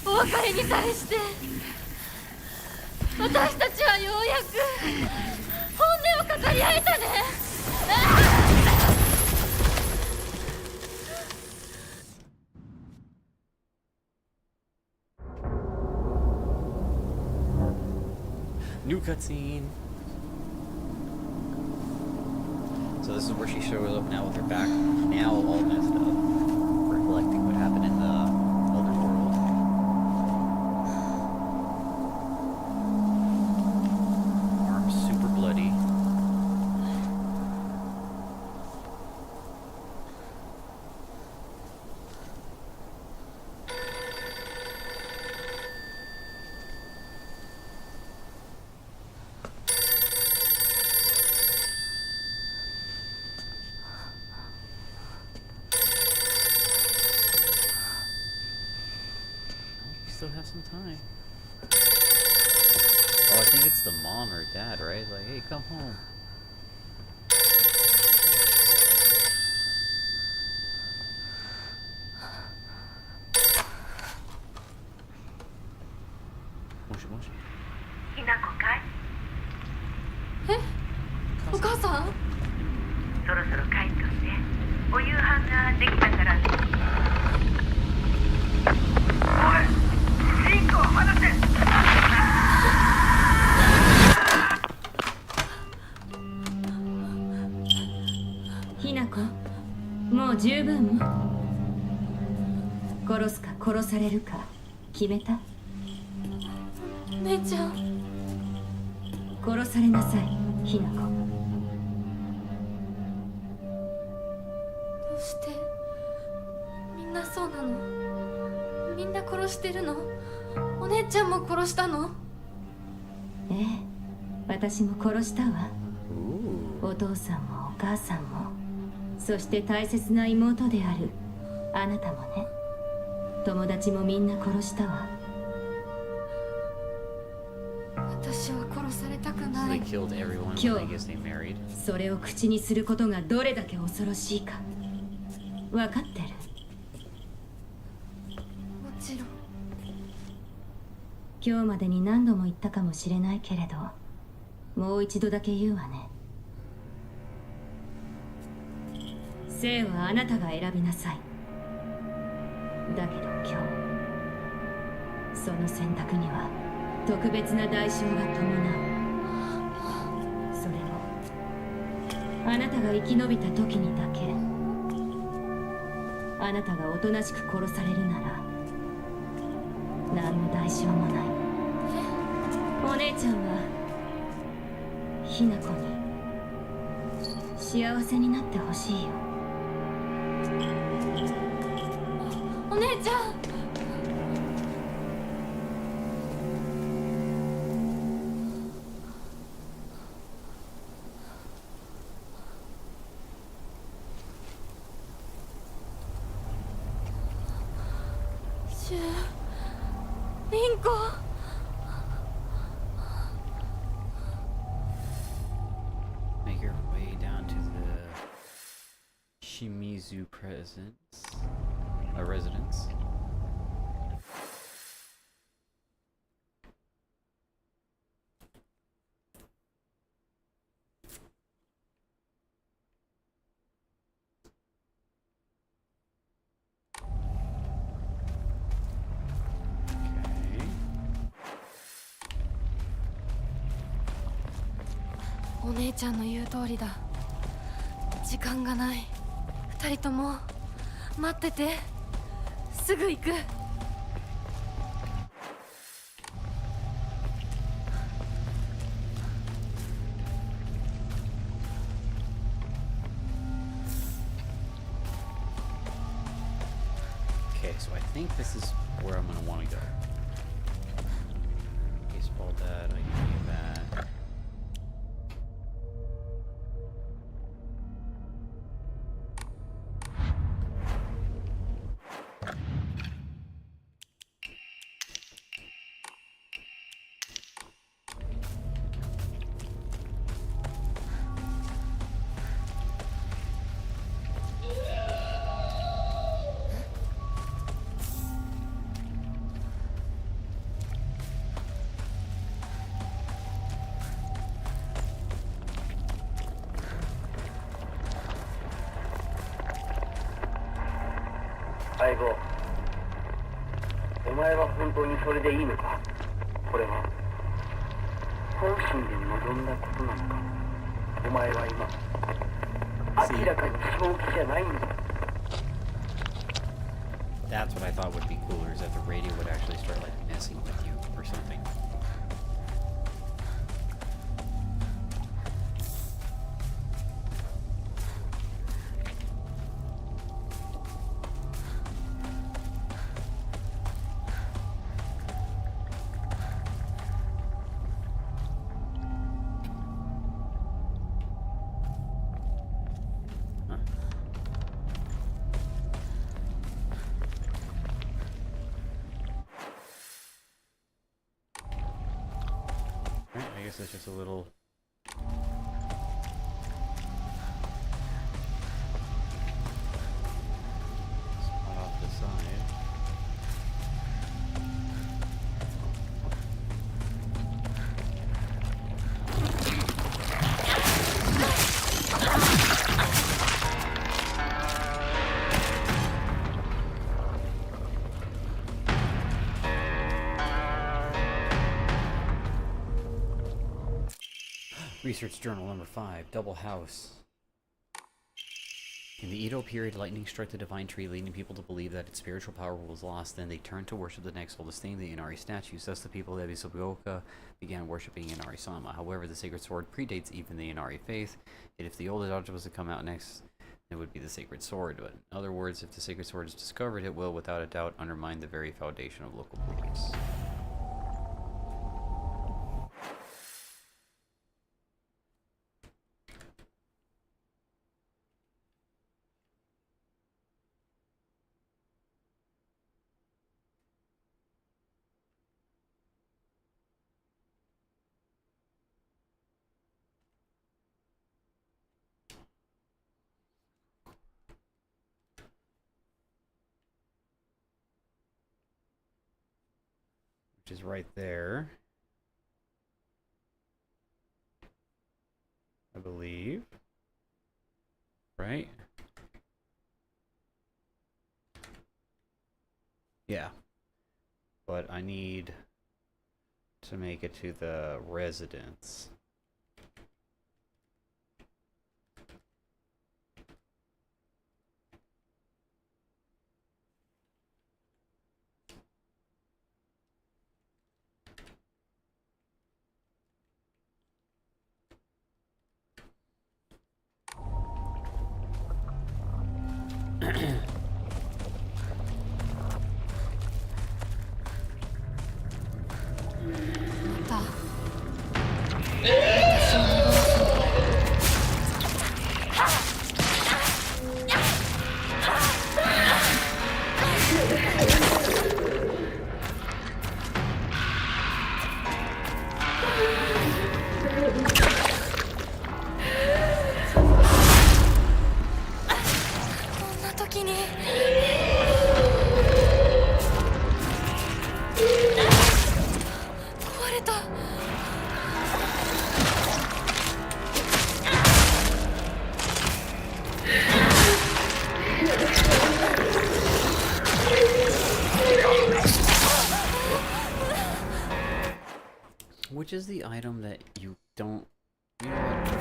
Speaker 3: お別れに際して私たちはようやく本音を語り合えたね。
Speaker 1: New cutscene. So this is where she shows up now with her back now all messed up, recollecting what happened in the other world. Arms super bloody. Still have some time. Oh, I think it's the mom or dad, right? Like, hey, come home.
Speaker 5: そろそろ帰っとって。お夕飯ができたから。おい、リンクを離せ。
Speaker 6: ひなこ、もう十分。殺すか殺されるか決めた？
Speaker 3: 姉ちゃん、
Speaker 6: 殺されなさい、ひなこ。
Speaker 3: どうしてみんなそうなの？みんな殺してるの？お姉ちゃんも殺したの？
Speaker 6: ええ、私も殺したわ。お父さんもお母さんも、そして大切な妹であるあなたもね。友達もみんな殺したわ。
Speaker 3: 私は殺されたく
Speaker 1: So
Speaker 3: な
Speaker 1: they
Speaker 3: い。
Speaker 1: killed everyone when
Speaker 6: Kill.
Speaker 1: I guess they married.
Speaker 6: それを口にすることがどれだけ恐ろしいか分かってる？
Speaker 3: もちろん。
Speaker 6: 今日までに何度も言ったかもしれないけれど、もう一度だけ言うわね。生はあなたが選びなさい。だけど今日、その選択には特別な代償が伴う。それもあなたが生き延びた時にだけ。あなたがおとなしく殺されるなら何の代償もない。お姉ちゃんはひな子に幸せになってほしいよ。
Speaker 3: お姉ちゃん、シュリンコ。
Speaker 1: Make your way down to the Shimizu residence. Okay.
Speaker 3: お姉ちゃんの言う通りだ。時間がない。二人とも待ってて。すぐ行く。
Speaker 1: Okay, so I think this is where I'm gonna want to go. Baseball bat, I can do that.
Speaker 5: 「相棒、お前は本当にそれでいいのか？これは本心で望んだことなのか？お前は今明らかに正気じゃないんだ。
Speaker 1: That's what I thought would be cooler, is that the radio would actually start like messing with you or something. I guess that's just a little... spot off the side. Research Journal number 5, Double House. In the Edo period, lightning struck the divine tree, leading people to believe that its spiritual power was lost. Then they turned to worship the next oldest thing, the Inari statues. Thus, the people of Ebisobuoka began worshipping Inari-sama. However, the sacred sword predates even the Inari faith, and if the oldest object was to come out next, it would be the sacred sword. But in other words, if the sacred sword is discovered, it will, without a doubt, undermine the very foundation of local beliefs. Which is right there, I believe, right? Yeah, but I need to make it to the residence. Which is the item that you don't... You know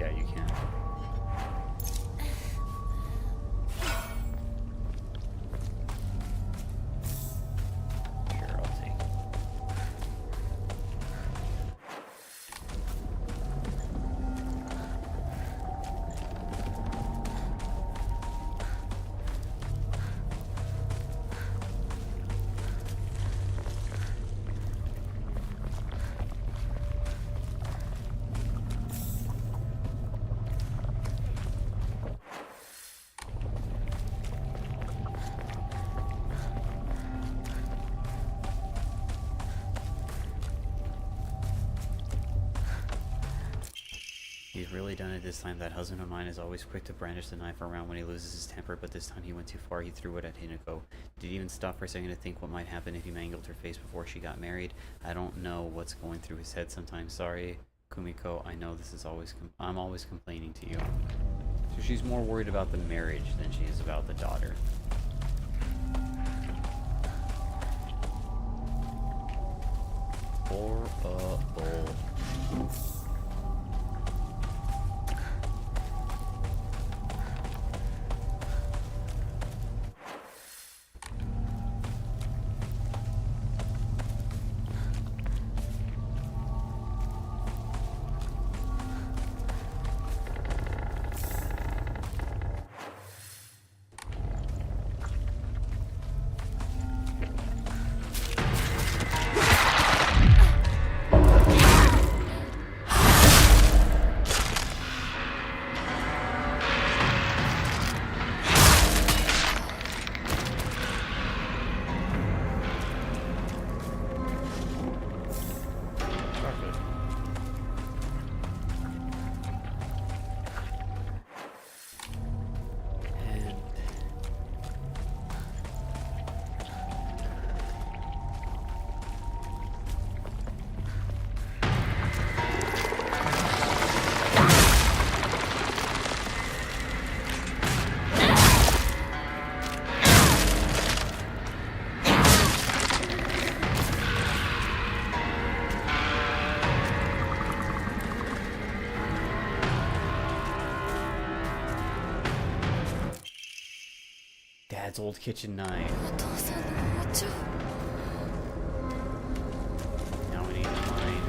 Speaker 1: yeah, you can. Sure, I'll take. He's really done it this time. That husband of mine is always quick to brandish the knife around when he loses his temper, but this time he went too far. He threw it at Hinako. Did he even stop for a second to think what might happen if he mangled her face before she got married? I don't know what's going through his head sometimes. Sorry, Kumiko. I know this is always... I'm always complaining to you. So she's more worried about the marriage than she is about the daughter. Horrible. Dad's old kitchen knife.
Speaker 3: お父さんの包丁
Speaker 1: Now we need to find.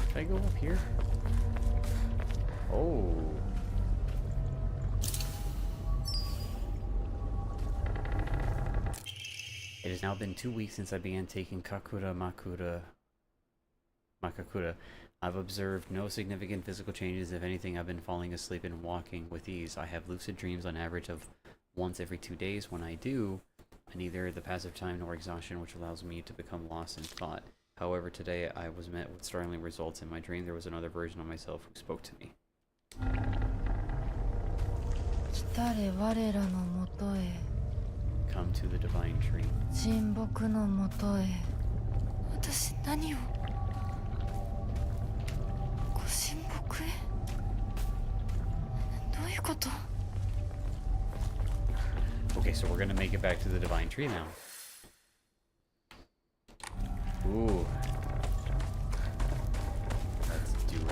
Speaker 1: Should I go up here? Oh. It has now been 2 weeks since I began taking Makakura. I've observed no significant physical changes. If anything, I've been falling asleep and walking with ease. I have lucid dreams on average of once every 2 days. When I do, neither the passive time nor exhaustion, which allows me to become lost in thought. However, today I was met with startling results. In my dream, there was another version of myself who spoke to me.
Speaker 3: 来たれ我らのもとへ
Speaker 1: Come to the divine tree.
Speaker 3: 神木のもとへ私何をご神木へどういうこと
Speaker 1: Okay, so we're gonna make it back to the divine tree now. Ooh. Let's do it.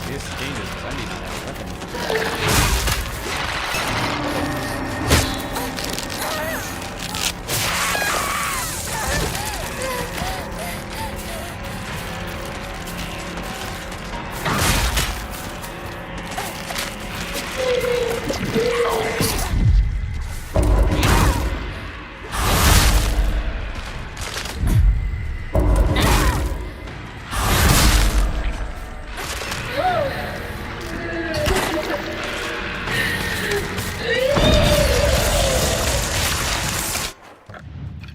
Speaker 1: This is dangerous because I may not have a weapon.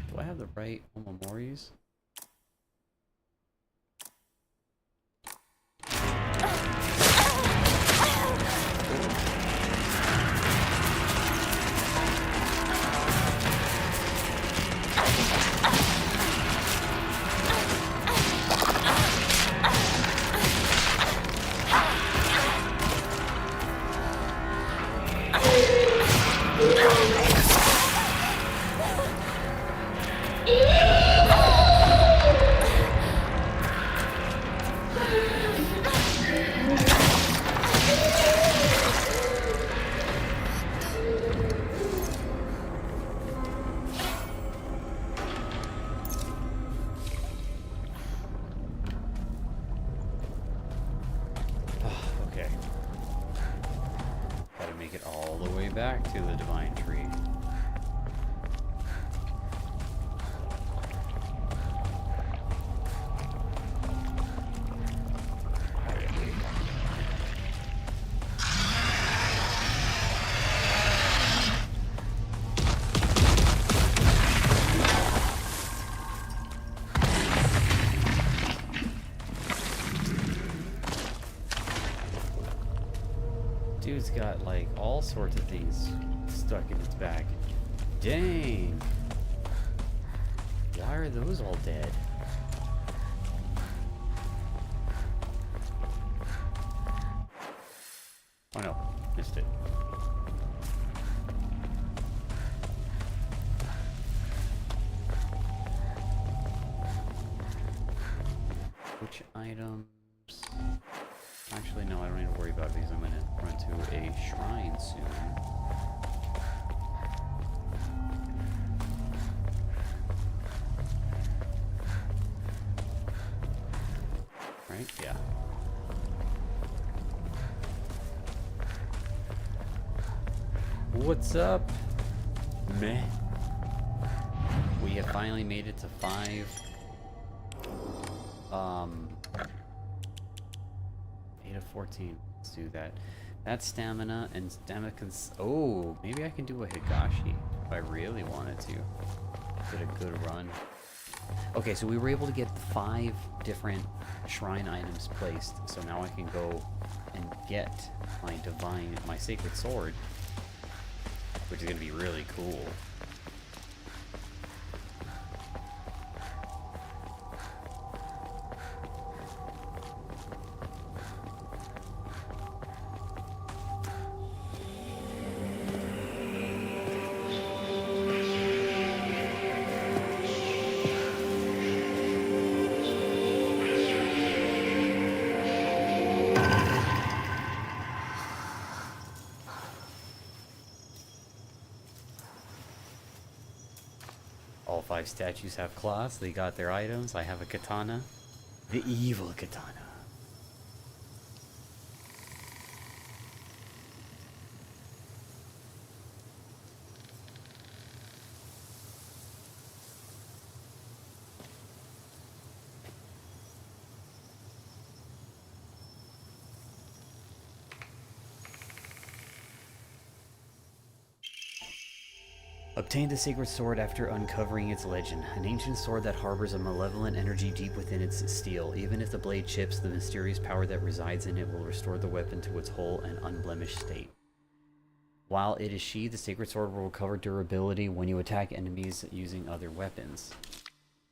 Speaker 1: Do I have the right Omomoris? Okay. Gotta make it all the way back to the divine tree. Dude's got like all sorts of things stuck in its back. Dang! Why are those all dead? Oh no, missed it. Which items? Actually, no, I don't need to worry about it because I'm going to run to a shrine soon. Right? Yeah. What's up? Meh. We have finally made it to 5. 8 of 14. Let's do that. That's stamina and stamina oh, maybe I can do a Higashi if I really wanted to. Get a good run. Okay, so we were able to get 5 different shrine items placed. So now I can go and get my sacred sword, which is going to be really cool. All 5 statues have claws. They got their items. I have a katana. The evil katana. Obtain the sacred sword after uncovering its legend. An ancient sword that harbors a malevolent energy deep within its steel. Even if the blade chips, the mysterious power that resides in it will restore the weapon to its whole and unblemished state. While it is sheathed, the sacred sword will recover durability when you attack enemies using other weapons.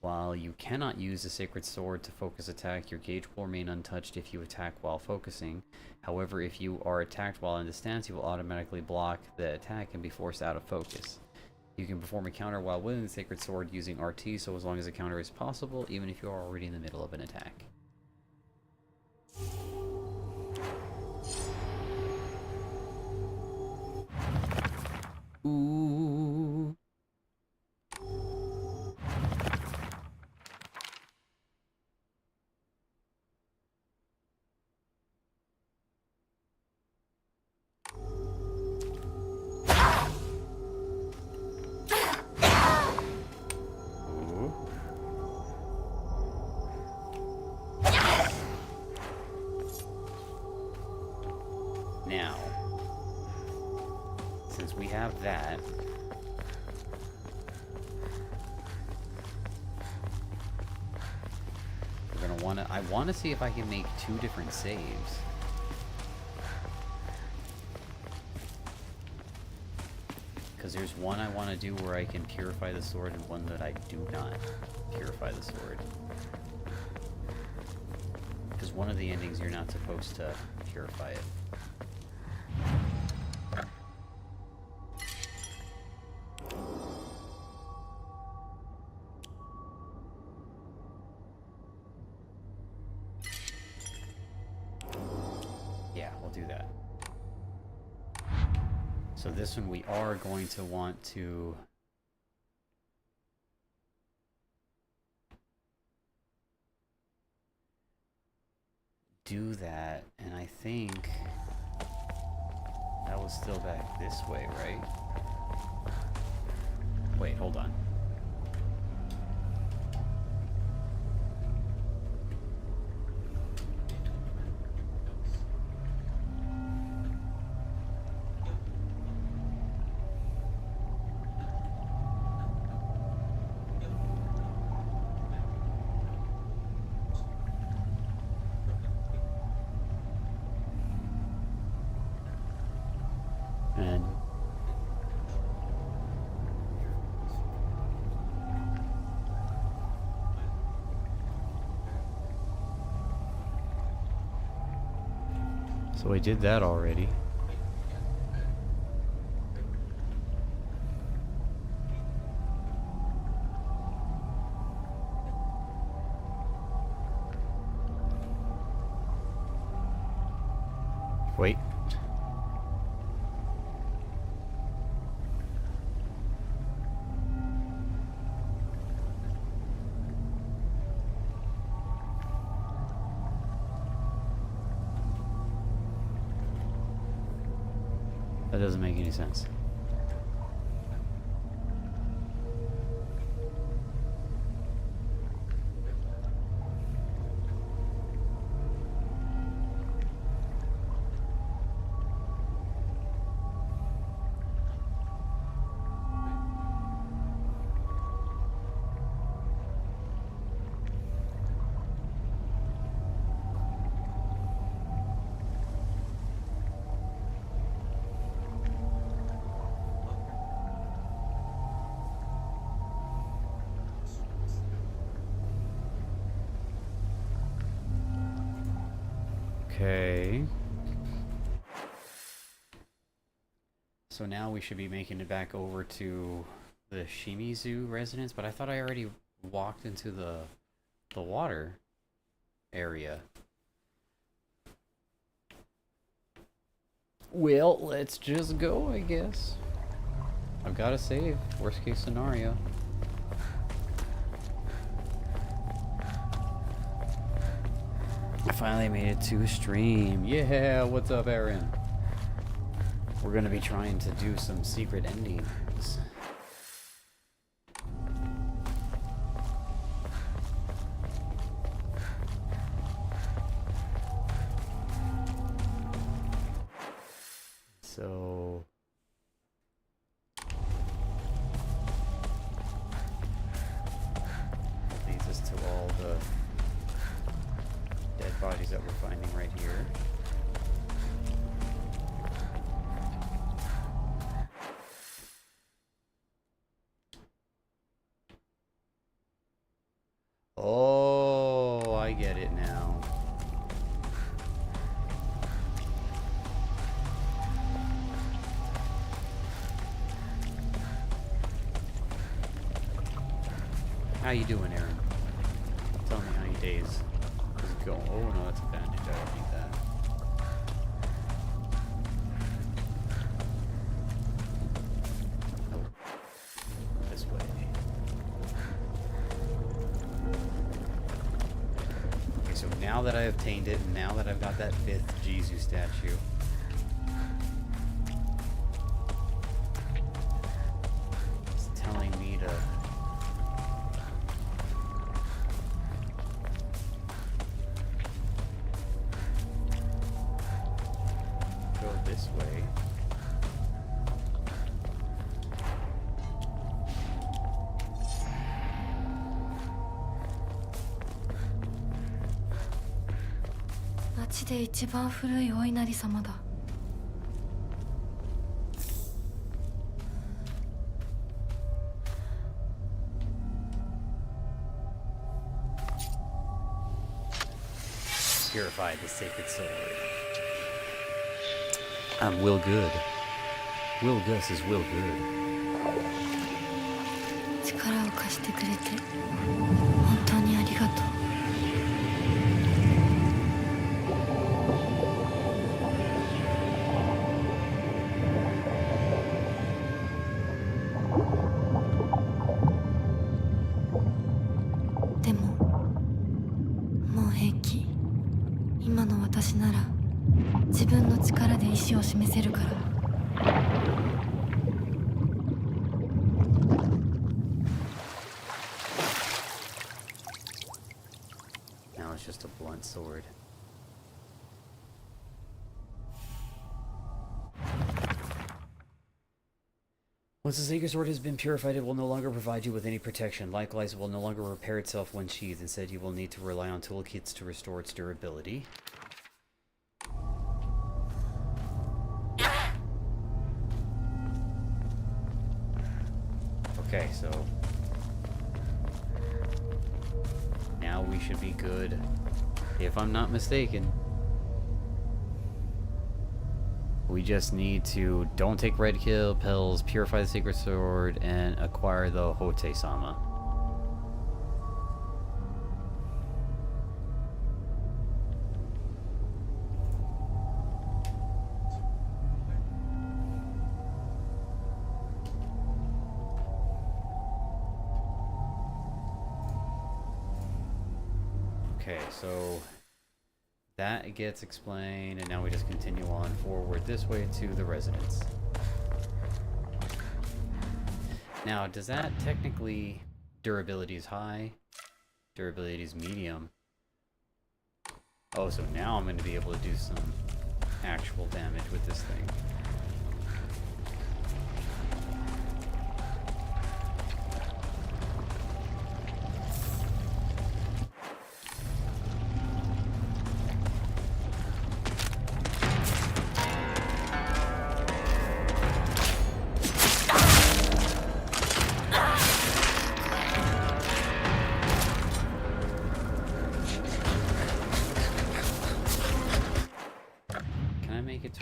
Speaker 1: While you cannot use the sacred sword to focus attack, your gauge will remain untouched if you attack while focusing. However, if you are attacked while in the stance, you will automatically block the attack and be forced out of focus. You can perform a counter while wielding the sacred sword using RT, so as long as a counter is possible, even if you are already in the middle of an attack. Ooh. Now, since we have that, we're gonna wanna, I wanna see if I can make 2 different saves. Because there's one I want to do where I can purify the sword and one that I do not purify the sword. Because one of the endings you're not supposed to purify it. Yeah, we'll do that. So this one we are going to want to do that, and I think that was still back this way, right? Wait, hold on. And so I did that already. Wait. That doesn't make any sense. Okay. So now we should be making it back over to the Shimizu residence, but I thought I already walked into the water area. Well, let's just go, I guess. I've got to save. Worst case scenario. I finally made it to a stream. Yeah, what's up, Aaron? We're gonna be trying to do some secret endings. So that leads us to all the dead bodies that we're finding right here. Oh, I get it now. How you doing, Aaron? Tell me how your days is going. Oh no, that's a bandage. I don't need that. Oh, this way. Okay, so now that I obtained it, and now that I've got that 5th Jizu statue, it's telling me to go this way.
Speaker 3: 町で一番古いお稲荷様だ。
Speaker 1: Purify the sacred sword. I'm Will Good. Wilgus is Will Good.
Speaker 3: 力を貸してくれて本当にありがとう。でももう平気。今の私なら自分の力で意志を示せるから。
Speaker 1: Now it's just a blunt sword. Once the sacred sword has been purified, it will no longer provide you with any protection. Likewise, it will no longer repair itself when sheathed. Instead, you will need to rely on toolkits to restore its durability. Okay, so now we should be good, if I'm not mistaken. We just need to don't take red kill pills, purify the sacred sword, and acquire the Hote-sama. Okay, so that gets explained, and now we just continue on forward this way to the residence. Now, does that technically... Durability is high, durability is medium. Oh, so now I'm going to be able to do some actual damage with this thing.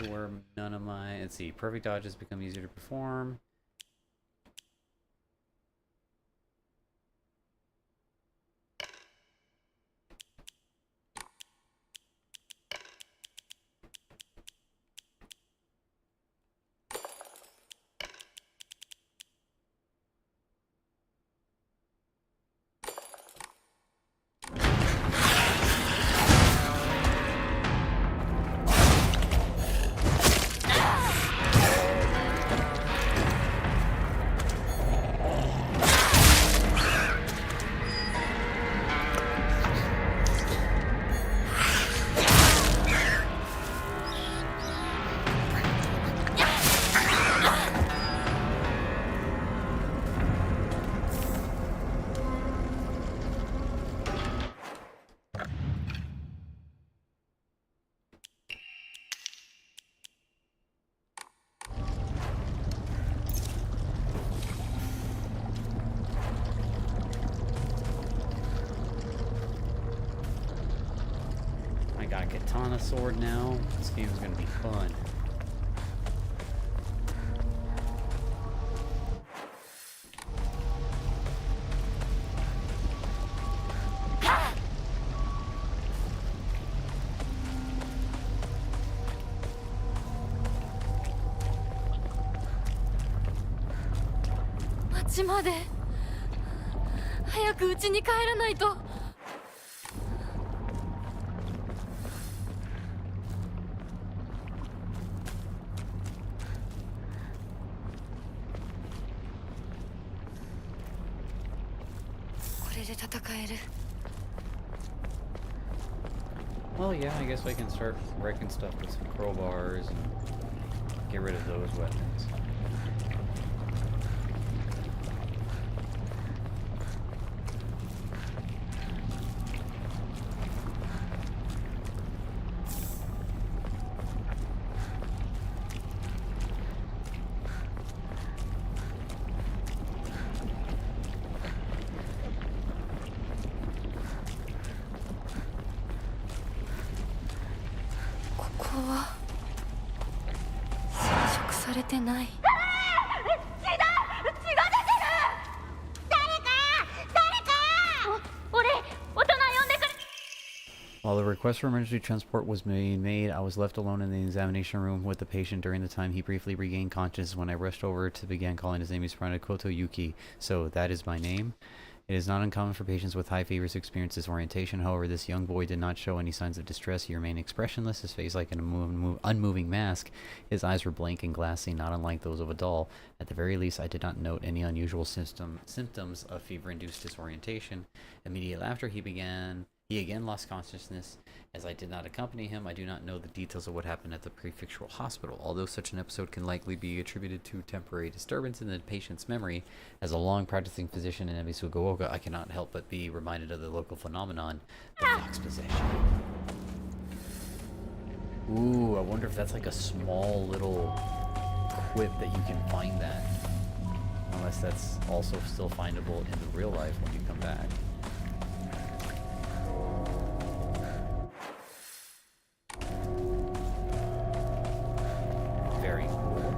Speaker 1: To where none of my... Let's see. Perfect dodges become easier to perform. Got a katana sword now. This game is going to be fun.
Speaker 3: Machiまで早く家に帰らないと。
Speaker 1: Well, yeah, I guess I can start wrecking stuff with some crowbars and get rid of those weapons. While the request for emergency transport was made, I was left alone in the examination room with the patient during the time he briefly regained consciousness. When I rushed over to begin calling his name, he responded, Koto Yuki. So that is my name. It is not uncommon for patients with high fevers to experience disorientation. However, this young boy did not show any signs of distress. He remained expressionless, his face like an unmoving mask. His eyes were blank and glassy, not unlike those of a doll. At the very least, I did not note any unusual symptoms of fever-induced disorientation. Immediately after, he again lost consciousness. As I did not accompany him, I do not know the details of what happened at the prefectural hospital. Although such an episode can likely be attributed to temporary disturbance in the patient's memory, as a long-practicing physician in Ebisugaoka, I cannot help but be reminded of the local phenomenon, the fox possession. Ooh, I wonder if that's like a small little quip that you can find that. Unless that's also still findable in the real life when you come back. Very cool.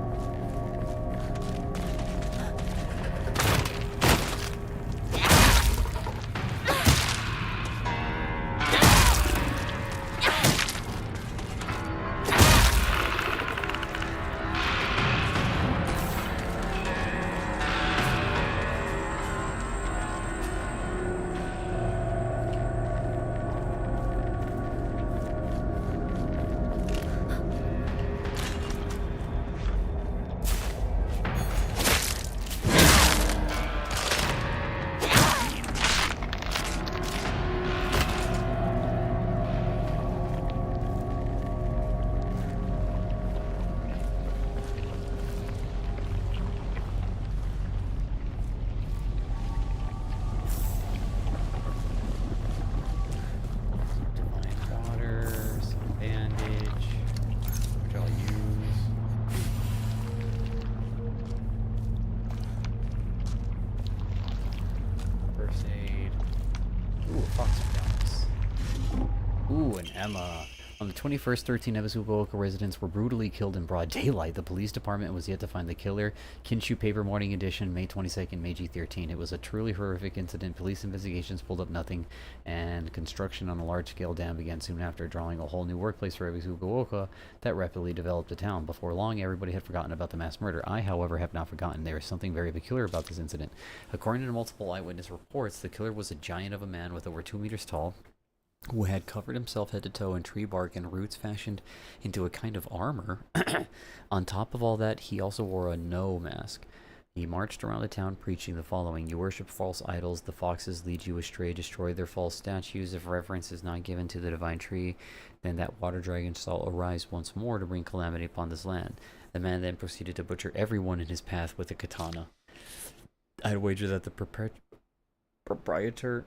Speaker 1: Emma. On the 21st, 13 Ebisu-Fukuoka residents were brutally killed in broad daylight. The police department was yet to find the killer. Kinshu Paper Morning Edition, May 22nd, Meiji 13. It was a truly horrific incident. Police investigations pulled up nothing, and construction on a large-scale dam began soon after, drawing a whole new workplace for Ebisu-Fukuoka that rapidly developed the town. Before long, everybody had forgotten about the mass murder. I, however, have not forgotten. There is something very peculiar about this incident. According to multiple eyewitness reports, the killer was a giant of a man with over 2 meters tall, who had covered himself head to toe in tree bark and roots fashioned into a kind of armor. On top of all that, he also wore a no mask. He marched around the town preaching the following: you worship false idols, the foxes lead you astray, destroy their false statues. If reverence is not given to the divine tree, then that water dragon shall arise once more to bring calamity upon this land. The man then proceeded to butcher everyone in his path with a katana. I'd wager that the proprietor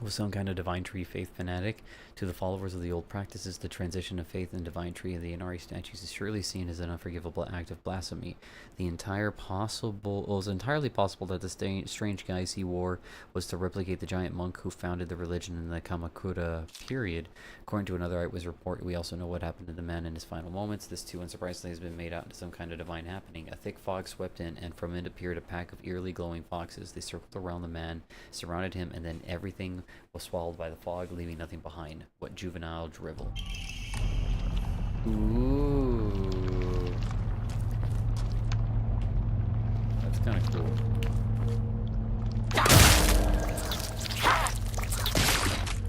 Speaker 1: was some kind of divine tree faith fanatic. To the followers of the old practices, the transition of faith in divine tree and the Inari statues is surely seen as an unforgivable act of blasphemy. It was entirely possible that the strange guise he wore was to replicate the giant monk who founded the religion in the Kamakura period. According to another eyewitness report, we also know what happened to the man in his final moments. This too, unsurprisingly, has been made out into some kind of divine happening. A thick fog swept in, and from it appeared a pack of eerily glowing foxes. They circled around the man, surrounded him, and then everything was swallowed by the fog, leaving nothing behind. What juvenile drivel. Ooh. That's kind of cool.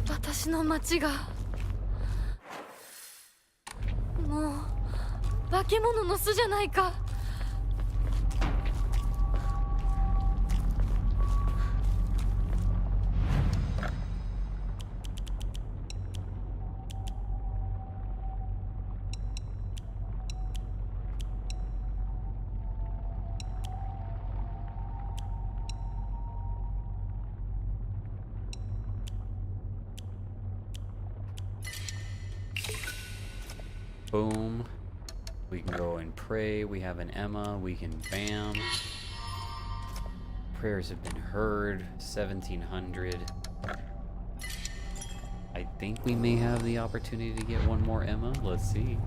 Speaker 3: 私の町がもう化け物の巣じゃないか。
Speaker 1: Boom. We can go and pray. We have an Emma. We can bam. Prayers have been heard. 1700. I think we may have the opportunity to get one more Emma. Let's see.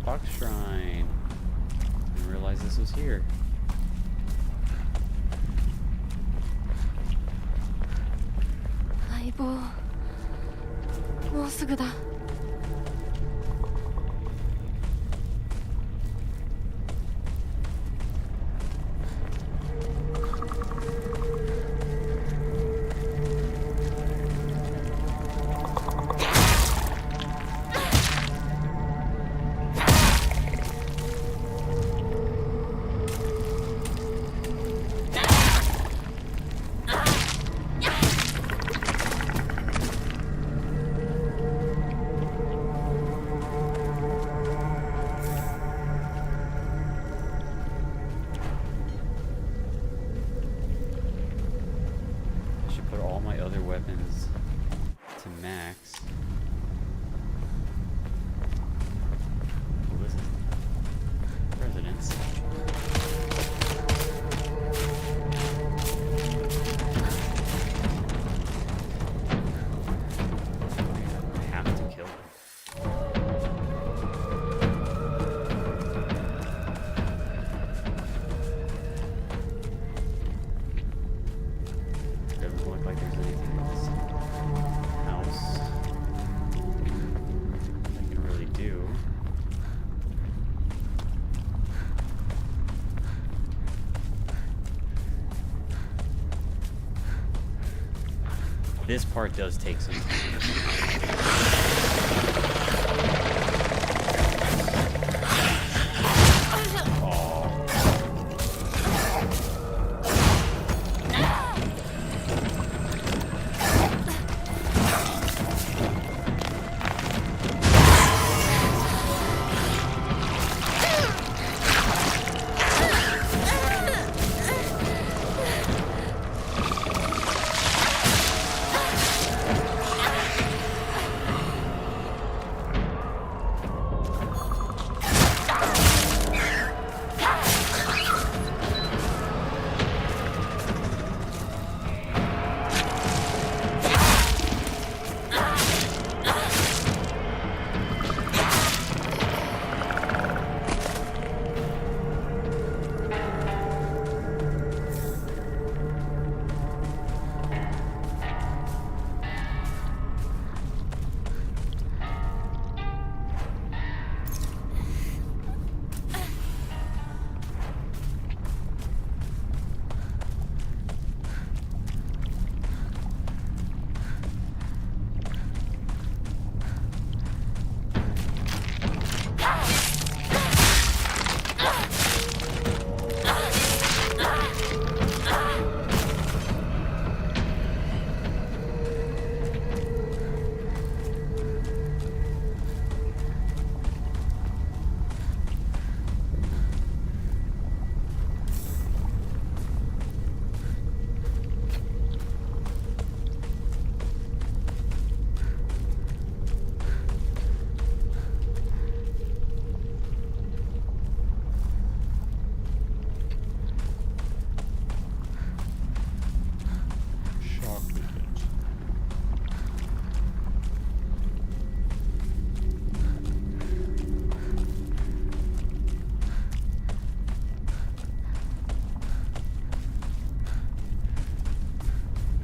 Speaker 1: Fox Shrine. Didn't realize this was here.
Speaker 3: 相棒、もうすぐだ。
Speaker 1: all my other weapons to max. Oh, this is residence. I have to kill him. Doesn't look like there's anything in this house I can really do. This part does take some time.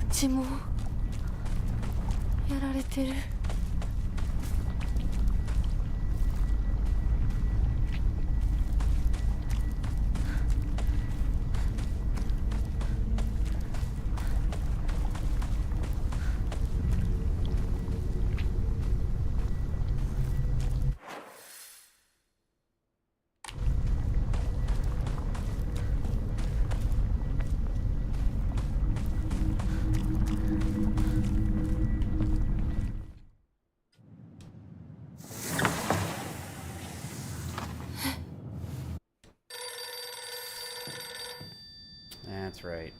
Speaker 3: うちもやられてる。
Speaker 1: That's right.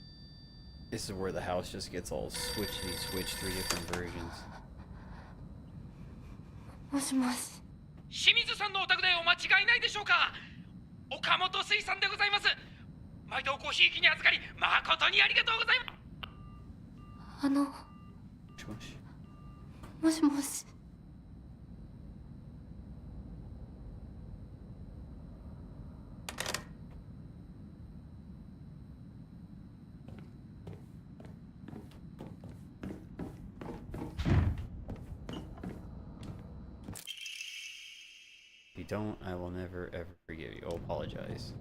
Speaker 1: This is where the house just gets all switched 3 different versions.
Speaker 3: もしもし。
Speaker 7: 清水さんのお宅でお間違いないでしょうか。岡本水産でございます。毎度ごひいきに預かり誠にありがとうございます。
Speaker 3: もしもし。
Speaker 1: If you don't, I will never ever forgive you. I'll apologize.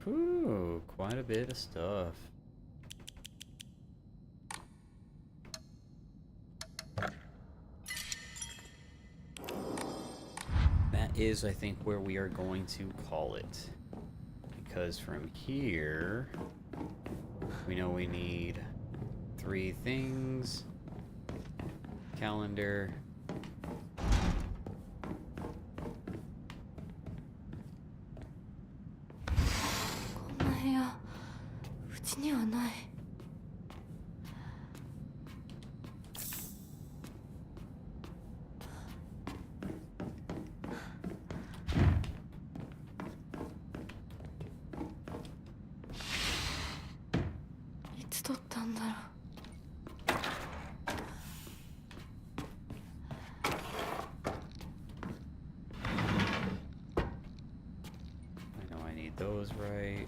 Speaker 1: Ooh, quite a bit of stuff. That is, I think, where we are going to call it. Because from here, we know we need 3 things. Calendar,
Speaker 3: 取ったんだろう。
Speaker 1: I know I need those right.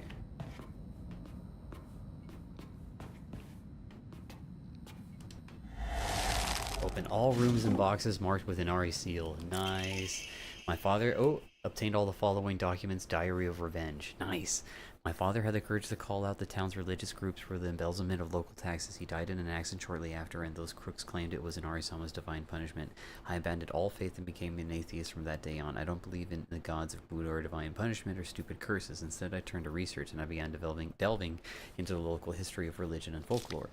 Speaker 1: Open all rooms and boxes marked with an RE seal. Nice. My father obtained all the following documents. Diary of Revenge. Nice. My father had the courage to call out the town's religious groups for the embezzlement of local taxes. He died in an accident shortly after, and those crooks claimed it was an Arisama's divine punishment. I abandoned all faith and became an atheist from that day on. I don't believe in the gods of Buddha or divine punishment or stupid curses. Instead, I turned to research, and I began delving into the local history of religion and folklore.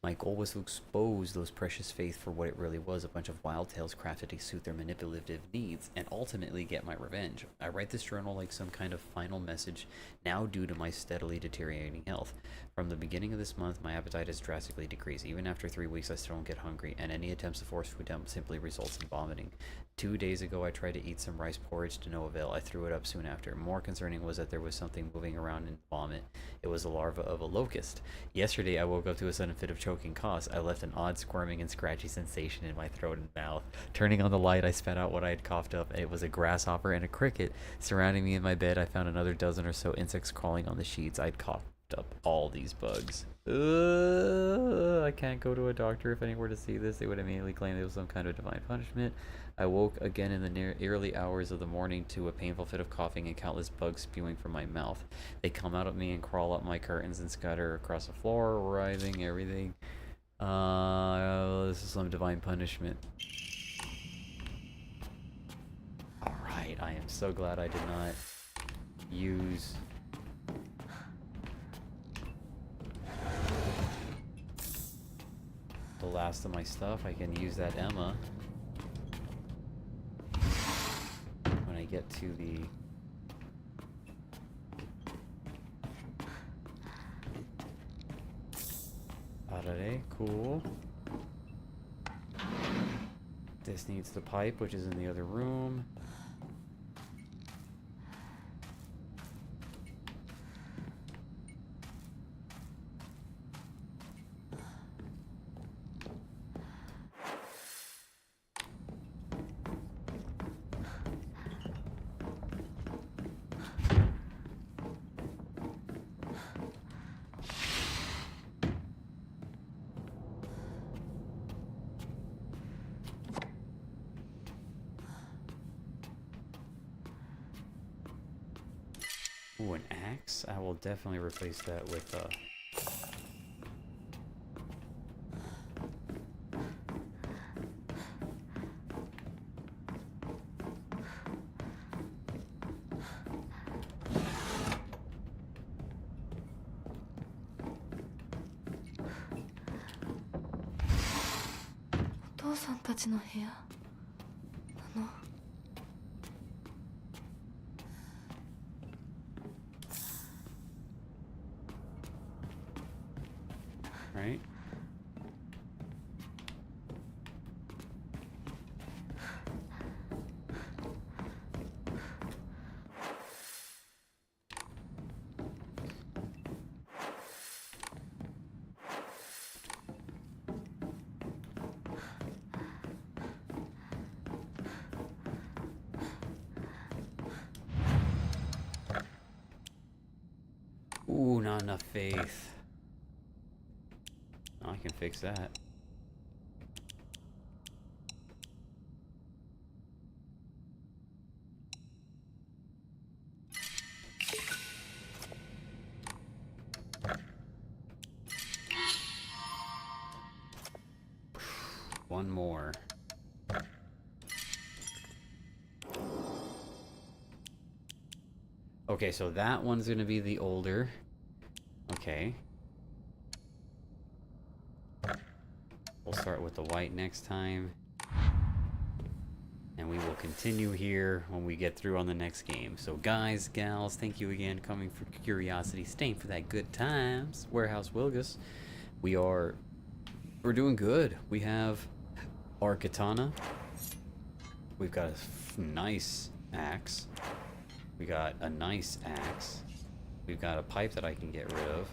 Speaker 1: My goal was to expose those precious faith for what it really was, a bunch of wild tales crafted to suit their manipulative needs, and ultimately get my revenge. I write this journal like some kind of final message, now due to my steadily deteriorating health. From the beginning of this month, my appetite has drastically decreased. Even after 3 weeks, I still don't get hungry, and any attempts to force food down simply results in vomiting. 2 days ago, I tried to eat some rice porridge to no avail. I threw it up soon after. More concerning was that there was something moving around in vomit. It was the larva of a locust. Yesterday, I woke up to a sudden fit of choking coughs. I left an odd squirming and scratchy sensation in my throat and mouth. Turning on the light, I spat out what I had coughed up. It was a grasshopper and a cricket. Surrounding me in my bed, I found another dozen or so insects crawling on the sheets. I'd coughed up all these bugs. I can't go to a doctor. If anyone were to see this, they would immediately claim it was some kind of divine punishment. I woke again in the early hours of the morning to a painful fit of coughing and countless bugs spewing from my mouth. They come out at me and crawl up my curtains and scatter across the floor, writhing everything. This is some divine punishment. Alright, I am so glad I did not use the last of my stuff. I can use that Emma when I get to the Arare, cool. This needs the pipe, which is in the other room. Ooh, an axe? I will definitely replace that with
Speaker 3: お父さんたちの部屋。
Speaker 1: right? Ooh, not enough faith. I can fix that. One more. Okay, so that one's gonna be the older. Okay. We'll start with the white next time. And we will continue here when we get through on the next game. So guys, gals, thank you again coming for Curiosity, staying for that good times. Warehouse Wilgus. We're doing good. We have our katana. We've got a nice axe. We got a nice axe. We've got a pipe that I can get rid of.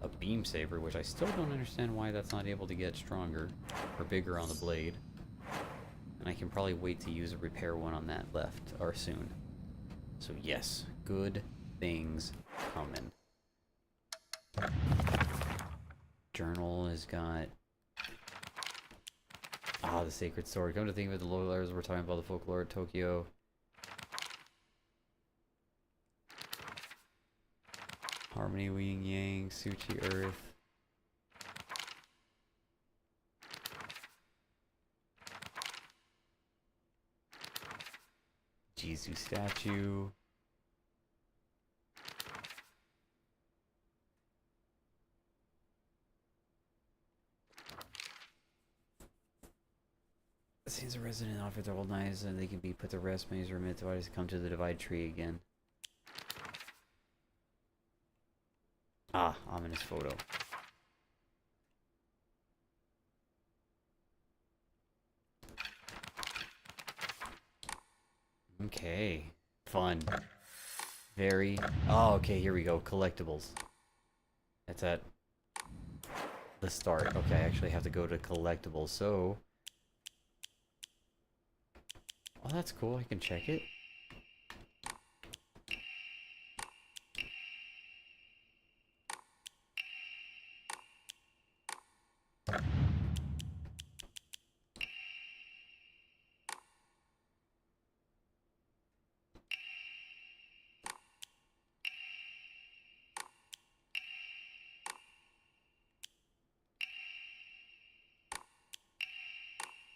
Speaker 1: a beam saber, which I still don't understand why that's not able to get stronger or bigger on the blade. And I can probably wait to use a repair one on that left or soon. So yes, good things coming. Journal has got the sacred sword. Come to think of it, the lower layers we're talking about the folklore of Tokyo. Harmony, yin yang, Suchi, earth. Jizu statue. Seems a resident offered their old knives and they can be put to rest. Many remit to come to the divide tree again. Ah, ominous photo. Okay. Fun. Very. Oh, okay, here we go. Collectibles. That's at the start. Okay, I actually have to go to collectibles, so... Oh, that's cool. I can check it.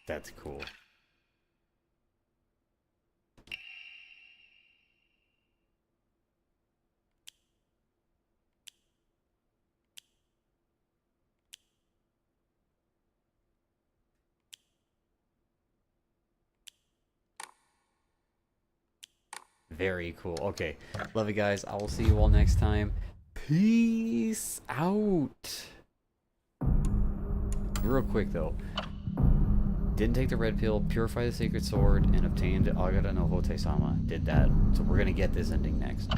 Speaker 1: That's cool. Very cool. Okay. Love you guys. I will see you all next time. Peace out. Real quick though. Didn't take the red pill, purify the sacred sword, and obtained Agata no Hote-sama. Did that. So we're gonna get this ending next.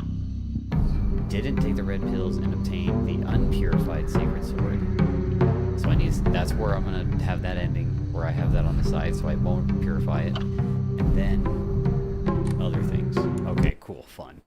Speaker 1: Didn't take the red pills and obtain the unpurified sacred sword. So I need, that's where I'm gonna have that ending, where I have that on the side so I won't purify it. And then other things. Okay, cool, fun.